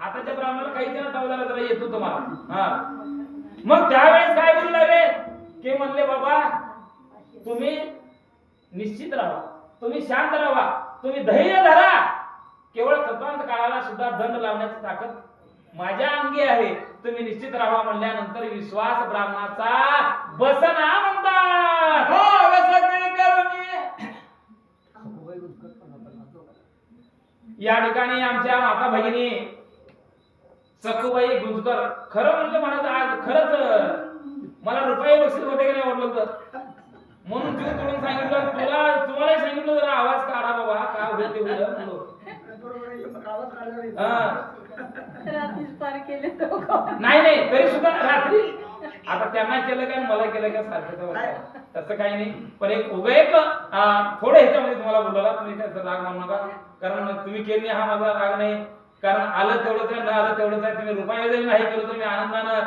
आताच्या ब्राह्मणाला काहीच नाही तेव्हा जरा येतो तुम्हाला. मग त्यावेळेस काय बोलू लागले की म्हणले बाबा तुम्ही निश्चित राहा तुम्ही शांत राहा तुम्ही धैर्य धरा. केवळ कल्पांत काळाला सुद्धा दंड लावण्याची ताकद माझ्या अंगी आहे. तुम्ही निश्चित राहा म्हणल्यानंतर विश्वास ब्राह्मणाचा बसना म्हणतात. या ठिकाणी आमच्या माता भगिनी सखूबाई गुंजकर खरं म्हणलं महाराज आज खरंच मला रुपये बक्षीस होते की नाही वाटलं तर म्हणून जीव तोडून सांगितलं तुम्हाला सांगितलं जरा आवाज काढा बाबा काय होईल ते होईल. नाही नाही तरी सुद्धा रात्री आता त्यांना केलं काय मला केलं काय सारखं तसं काही नाही. पण एक थोडं ह्याच्यामध्ये तुम्हाला बोलवला तुम्ही त्याचा राग मानू नका कारण तुम्ही केली हा माझा राग नाही. कारण आलं तेवढंच आहे न आलं तेवढंच आहे. तुम्ही रुपये जरी नाही केलं तर मी आनंदानं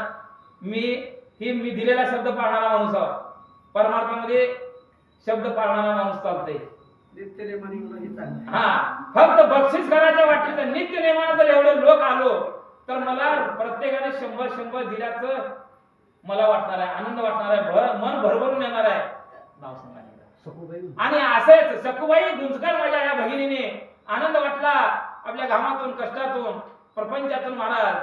मी दिलेला शब्द पाळणारा माणूस आहोत. परमार्थामध्ये शब्द पाळणारा माणूस चालतंय. हा फक्त बक्षीस करायच्या वाटतं नित्य नेमानं जर एवढे लोक आलो तर मला प्रत्येकाने 100 दिल्याचं मला वाटणार आहे आनंद वाटणार आहे मन भरभरून येणार आहे. नाव सांगा. आणि असेच सखूबाई गुंजकर माझ्या या भगिनीने आनंद वाटला. आपल्या घामातून कष्टातून प्रपंचातून महाराज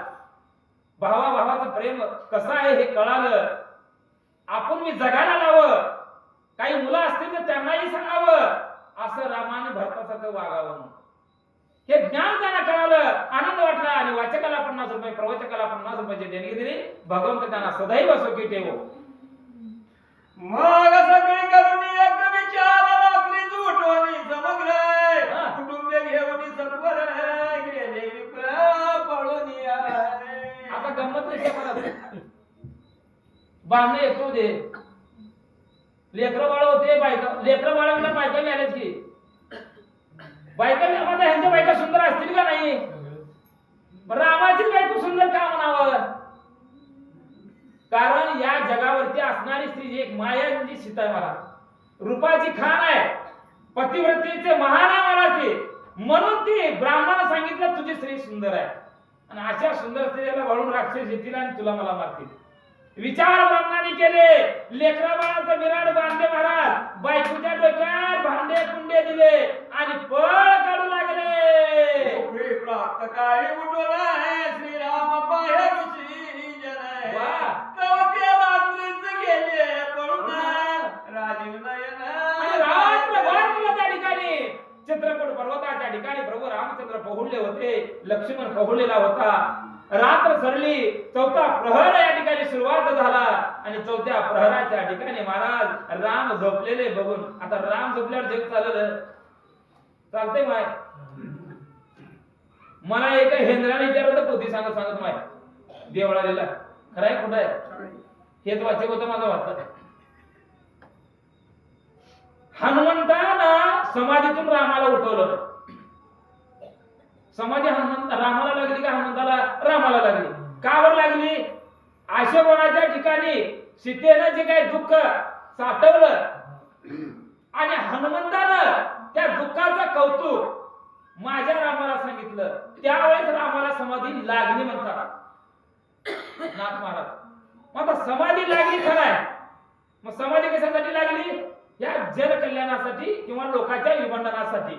भावाचं प्रेम कसं आहे हे कळालं. आपण मी जगायला लावं काही मुलं असतील तर त्यांनाही सांगावं असं रामाने भरतासारखं वागावं हे ज्ञान त्यांना कळालं. आनंद वाटला आणि वाचकाला 50 रुपये प्रवचकाला 50 रुपयाची देणगी दिली. भगवंत त्यांना सदैव सुखी ठेवो. मग सगळी करून एक विचार रात्री जुटवणी समग्र हा. कुटुंब घेऊन सत्वर गेले विप्र पळून आले. आता गंमत कशी आहे मला बांधणे येतो दे लेकरं बाळ होते बायका लेकरं बाळांना बायका मिळाल्याच की बायका मिळाल्या ह्यांच्या बायका सुंदर असतील का नाही रामाची बायको सुंदर का म्हणावं कारण या जगावरती असणारी स्त्री जी एक माया म्हणजे सीता आहे मला रूपाची खान आहे पतिव्रतेचे महान आहे मला ती म्हणून ती ब्राह्मणाला सांगितलं तुझी स्त्री सुंदर आहे आणि अशा सुंदर स्त्रीला वळून राक्षस येतील आणि तुला मला मारतील विचार ब्राह्मणाने केले लेकरा बाळाचं विराट बांधले महाराज बायकोच्या डोक्यात भांडे कुंडे दिले आणि पळ काढू लागले मोकळी प्राप्त काळी उठवला आहे श्रीराम बाहेर जन वा. कवत्या रात्रीच गेले पळून राजीव नयन आणि रात्रभर तुला त्या ठिकाणी चित्रकूट पर्वताच्या ठिकाणी प्रभू रामचंद्र पहुडले होते लक्ष्मण पहुडलेला होता रात्र सरली चौथा प्रहर या ठिकाणी सुरुवात झाला आणि चौथ्या प्रहराच्या ठिकाणी महाराज राम झोपलेले बघून आता राम झोपल्यावर जग चाललं चालतंय माय मला एका हेंद्राने विचारलं पोथी सांगत सांगत माय देवळालेला खरं आहे खोटं आहे हेच वाचक होतं माझं वाचत हनुमंताना समाधीतून रामाला उठवलं समाधी रामाला लागली का हनुमंताला रामाला लागली का वर लागली आशोभनाच्या ठिकाणी सीतेनं जे काही दुःख साठवलं आणि हनुमंतानं त्या दुःखाचं कौतुक माझ्या रामाला सांगितलं त्यावेळेस रामाला समाधी लागली म्हणतात नाथ महाराज मग आता समाधी लागली खरं आहे मग समाधी कशासाठी लागली या जन कल्याणासाठी किंवा लोकांच्या विबंधनासाठी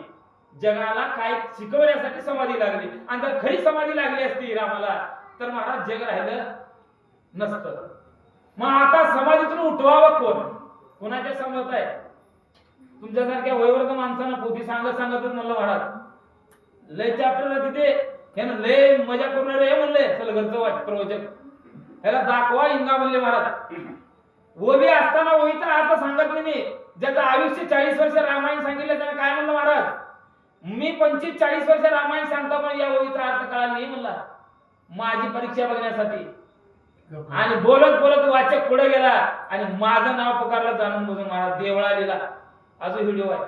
जगाला काय शिकवण्यासाठी समाधी लागली आणि जर खरी समाधी लागली असती रामाला तर महाराज जग राहिलं नसतं मग आता समाधीतून उठवावं कोण कोणाच्या समोर आहे तुमच्यासारख्या वयोवृद्ध माणसांना पोथी सांगतच म्हणलं महाराज लय चॅप्टर तिथे ह्यानं लय मजा करून रे म्हणले चल घरचं वाच प्रवचक ह्याला दाखवा इंगा म्हणले महाराज ओबी असताना ओवीचा अर्थ सांगत नाही ज्याचं आयुष्य 40 वर्ष रामायण सांगितलं त्याने काय म्हणलं महाराज मी 25-40 वर्ष रामायण सांगतो पण या ओळीचा अर्थ कळाला नाही म्हणला माझी परीक्षा बघण्यासाठी आणि बोलत बोलत वाचक पुढे गेला आणि माझं नाव पुकारलं जाणून बुजून महाराज देवळा लिहिला अजून व्हिडिओ आहे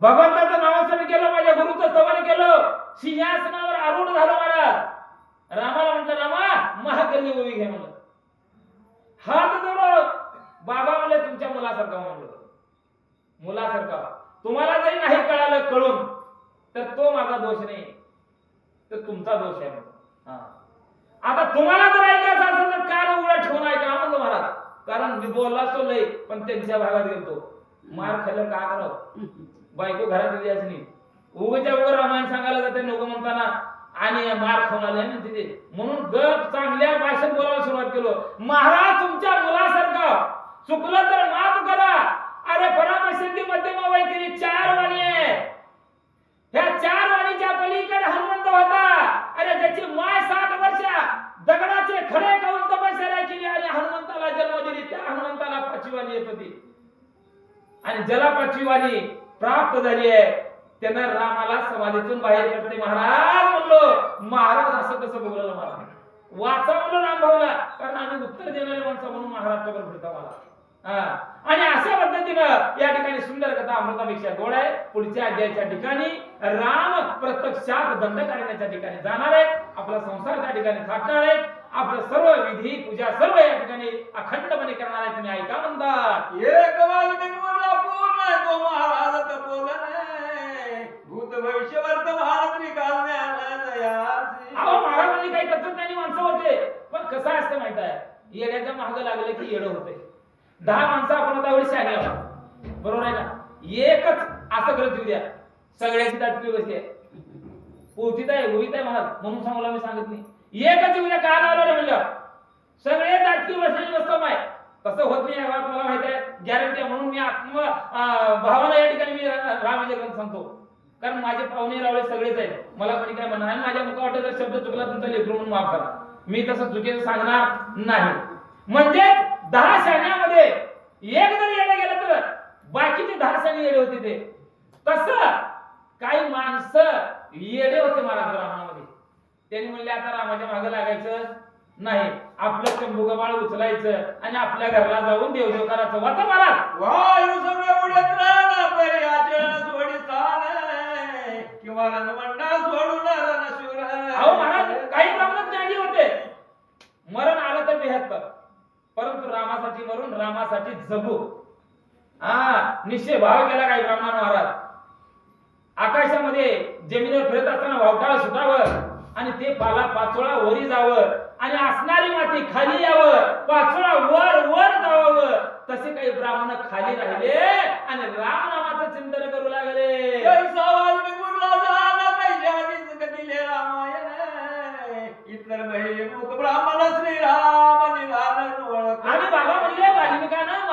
भगवंताचं नामस्मरण केलं माझ्या गुरुचं स्तवन केलं सिंहासनावर आरूढ झालो महाराज रामाला म्हटलं रामा महागल्ली ओवी घे म्हणलं हात जोडो बाबा म्हणले तुमच्या मुलासारखा म्हणलं मुलासारखा तुम्हाला जरी नाही कळालं कळून तर तो माझा दोष नाही तर तुमचा दोष आहे आता तुम्हाला जर ऐकायचं असेल तर कान उघडा ठेवून ऐका म्हणलं महाराज कारण मी बोलला तो लय पण त्यांच्या भागात गेलतो मार खाल्लं का करावं बायको घरात द्यायची नाही उगच्या उघड रामायण सांगायला जाते नको म्हणताना आणि मार खाऊन आले ना तिथे म्हणून गप चांगल्या भाषेत बोलायला सुरुवात केलो महाराज तुमच्या मुलासारखं चुकलं तर माफ करा अरे परमसिद्धी मध्यम वैखरी 4 वाणी आहे ह्या 4 वाणीच्या पलीकडे हनुमंत होता अरे त्याची माय 60 वर्ष दगडाचे खडे खाऊन तपश्चर्या केली आणि हनुमंताला जन्म दिली त्या हनुमंताला 5वी वाणी येत होती आणि ज्याला 5वी वाणी प्राप्त झाली आहे त्यानं रामाला समाधीतून बाहेर करते महाराज म्हणलो महाराज असं कसं बोललं महाराज वाचा म्हणलो राम भाऊला कारण आम्ही उत्तर देणारे माणसं म्हणून महाराष्ट्रभर फिरता मला आणि अशा पद्धतीनं या ठिकाणी सुंदर कथा अमृतापेक्षा गोड आहे पुढच्या अध्यायाच्या ठिकाणी राम प्रत्यक्षात दंड करण्याच्या ठिकाणी जाणार आहेत आपला संसार त्या ठिकाणी थाटणार आहेत आपलं सर्व विधी पूजा सर्व या ठिकाणी अखंडपणे करणार आहे तुम्ही ऐका म्हणतात एक वाल्मिकीवरला पूर्ण तो महाराज तपोवन भूत भविष्य वर्तमान त्रिकाल अहो महाराजांनी काही तत्वज्ञानी माणसं होते पण कसं असतं माहित आहे येण्याच्या मागं लागले की येडं होते 10 माणसं आपण आता एवढी शाणी आहोत बरोबर आहे ना एकच असं करत येऊ द्या सगळ्याची दाटकी व्यवस्थित आहे पोथीत आहे गोवित आहे महाराज म्हणून सांगूला मी सांगत नाही एकच येऊ द्या का लावलं म्हणलं सगळे दाटकी बसलेली वस्तू आहे तसं होत नाही या मला माहित आहे गॅरंटी आहे म्हणून मी आत्म भावना या ठिकाणी मी रामाचे ग्रंथ सांगतो कारण माझे पाहुणे रावळे सगळेच आहेत मला कोणी काय म्हणणार आणि माझ्या मुखावर जर शब्द चुकला तुमचा लेकरू म्हणून माफ करा मी तसं चुकीचं सांगणार नाही म्हणजे 10 शाण्यामध्ये एक जर येडे गेलं तर बाकीचे 10 शाणे येडे होते ते. तसं काही माणसं येडे होते महाराज रामामध्ये. त्यांनी म्हणले आता रामाच्या मागे लागायचं नाही, आपलं चंबुगबाळ उचलायचं आणि आपल्या घरला जाऊन देवदेव करायचं. वाचा महाराज. वायू सगळे उडत राहणार परी आचरण सोडी स्थान किंवा रणमंडा सोडून रणशूर. अहो महाराज, काही ब्राह्मण ज्ञानी होते, मरण आलं तर 72, परंतु रामासाठी मरून रामासाठी जगू निश्चय भाव केला काही ब्राह्मण महाराज. आकाशामध्ये जमिनीवर फिरत असताना वावटाळ सुटावं आणि ते पाचोळा वरी जावं आणि असणारी माती खाली यावं, पाचोळा वर वर जावं. तसे काही ब्राह्मण खाली राहिले आणि राम नामाचं चिंतन करू लागले. इतर मुख ब्राह्मण श्रीराम निधान ओळख. आणि बाबा म्हणले वाल्मिकानं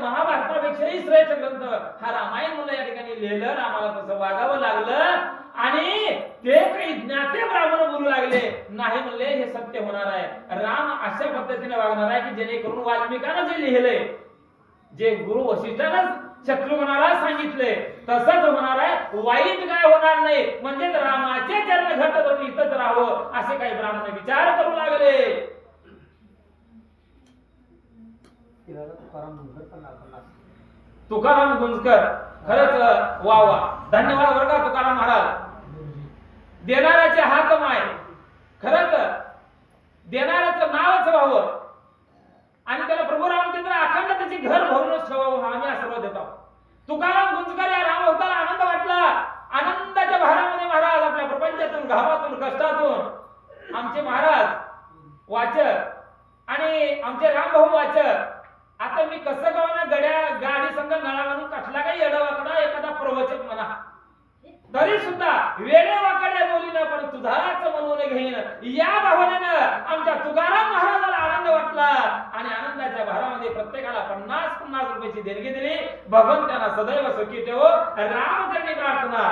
महाभारतापेक्षाही श्रेष्ठ ग्रंथ हा रामायण म्हणलं या ठिकाणी लिहिलं. रामाला तसं वागावं लागलं आणि ते काही ज्ञाते ब्राह्मण बोलू लागले. नाही म्हणले हे सत्य होणार आहे, राम अशा पद्धतीने वागणार आहे की जेणेकरून वाल्मिकानं जे लिहिलंय, जे गुरु वशिष्ठानं शत्रुघ्नाला सांगितले तसंच होणार आहे, वाईट काय होणार नाही. म्हणजे रामाचे चरण घट्ट धरून इथंच राहावं असे काही ब्राह्मण विचार करू लागले. तुकाराम गुंजकर खरंच वा वा, धन्यवाद बरं का तुकाराम महाराज. देणाऱ्याचे हात माय, खरंच देणाऱ्याचं नावच व्हावं आणि त्याला प्रभू रामचंद्र अखंड त्याची घर भरूनच ठेवावं हा आम्ही आशीर्वाद देतो. तुकाराम गुंजकर या राम अवताराला आनंद वाटला. आनंदाच्या भारामध्ये महाराज आपल्या प्रपंचातून, गावातून, कष्टातून आमचे महाराज वाचक आणि आमचे रामभाऊ वाचक. आता मी कसं गावना गाडी संघ नळा म्हणून कसला काही येडवाकडा एखादा प्रवचक म्हणा, तरी सुद्धा वेडे वाकडे बोलीनं पण तुझाच म्हणून घेईन या भावनेनं आमच्या तुकाराम महाराजाला आनंद वाटला आणि आनंदाच्या भारामध्ये प्रत्येकाला 50-50 रुपयाची देणगी दिली. भगवंतांना सदैव सुखी ठेवो. रामचरणी प्रार्थना.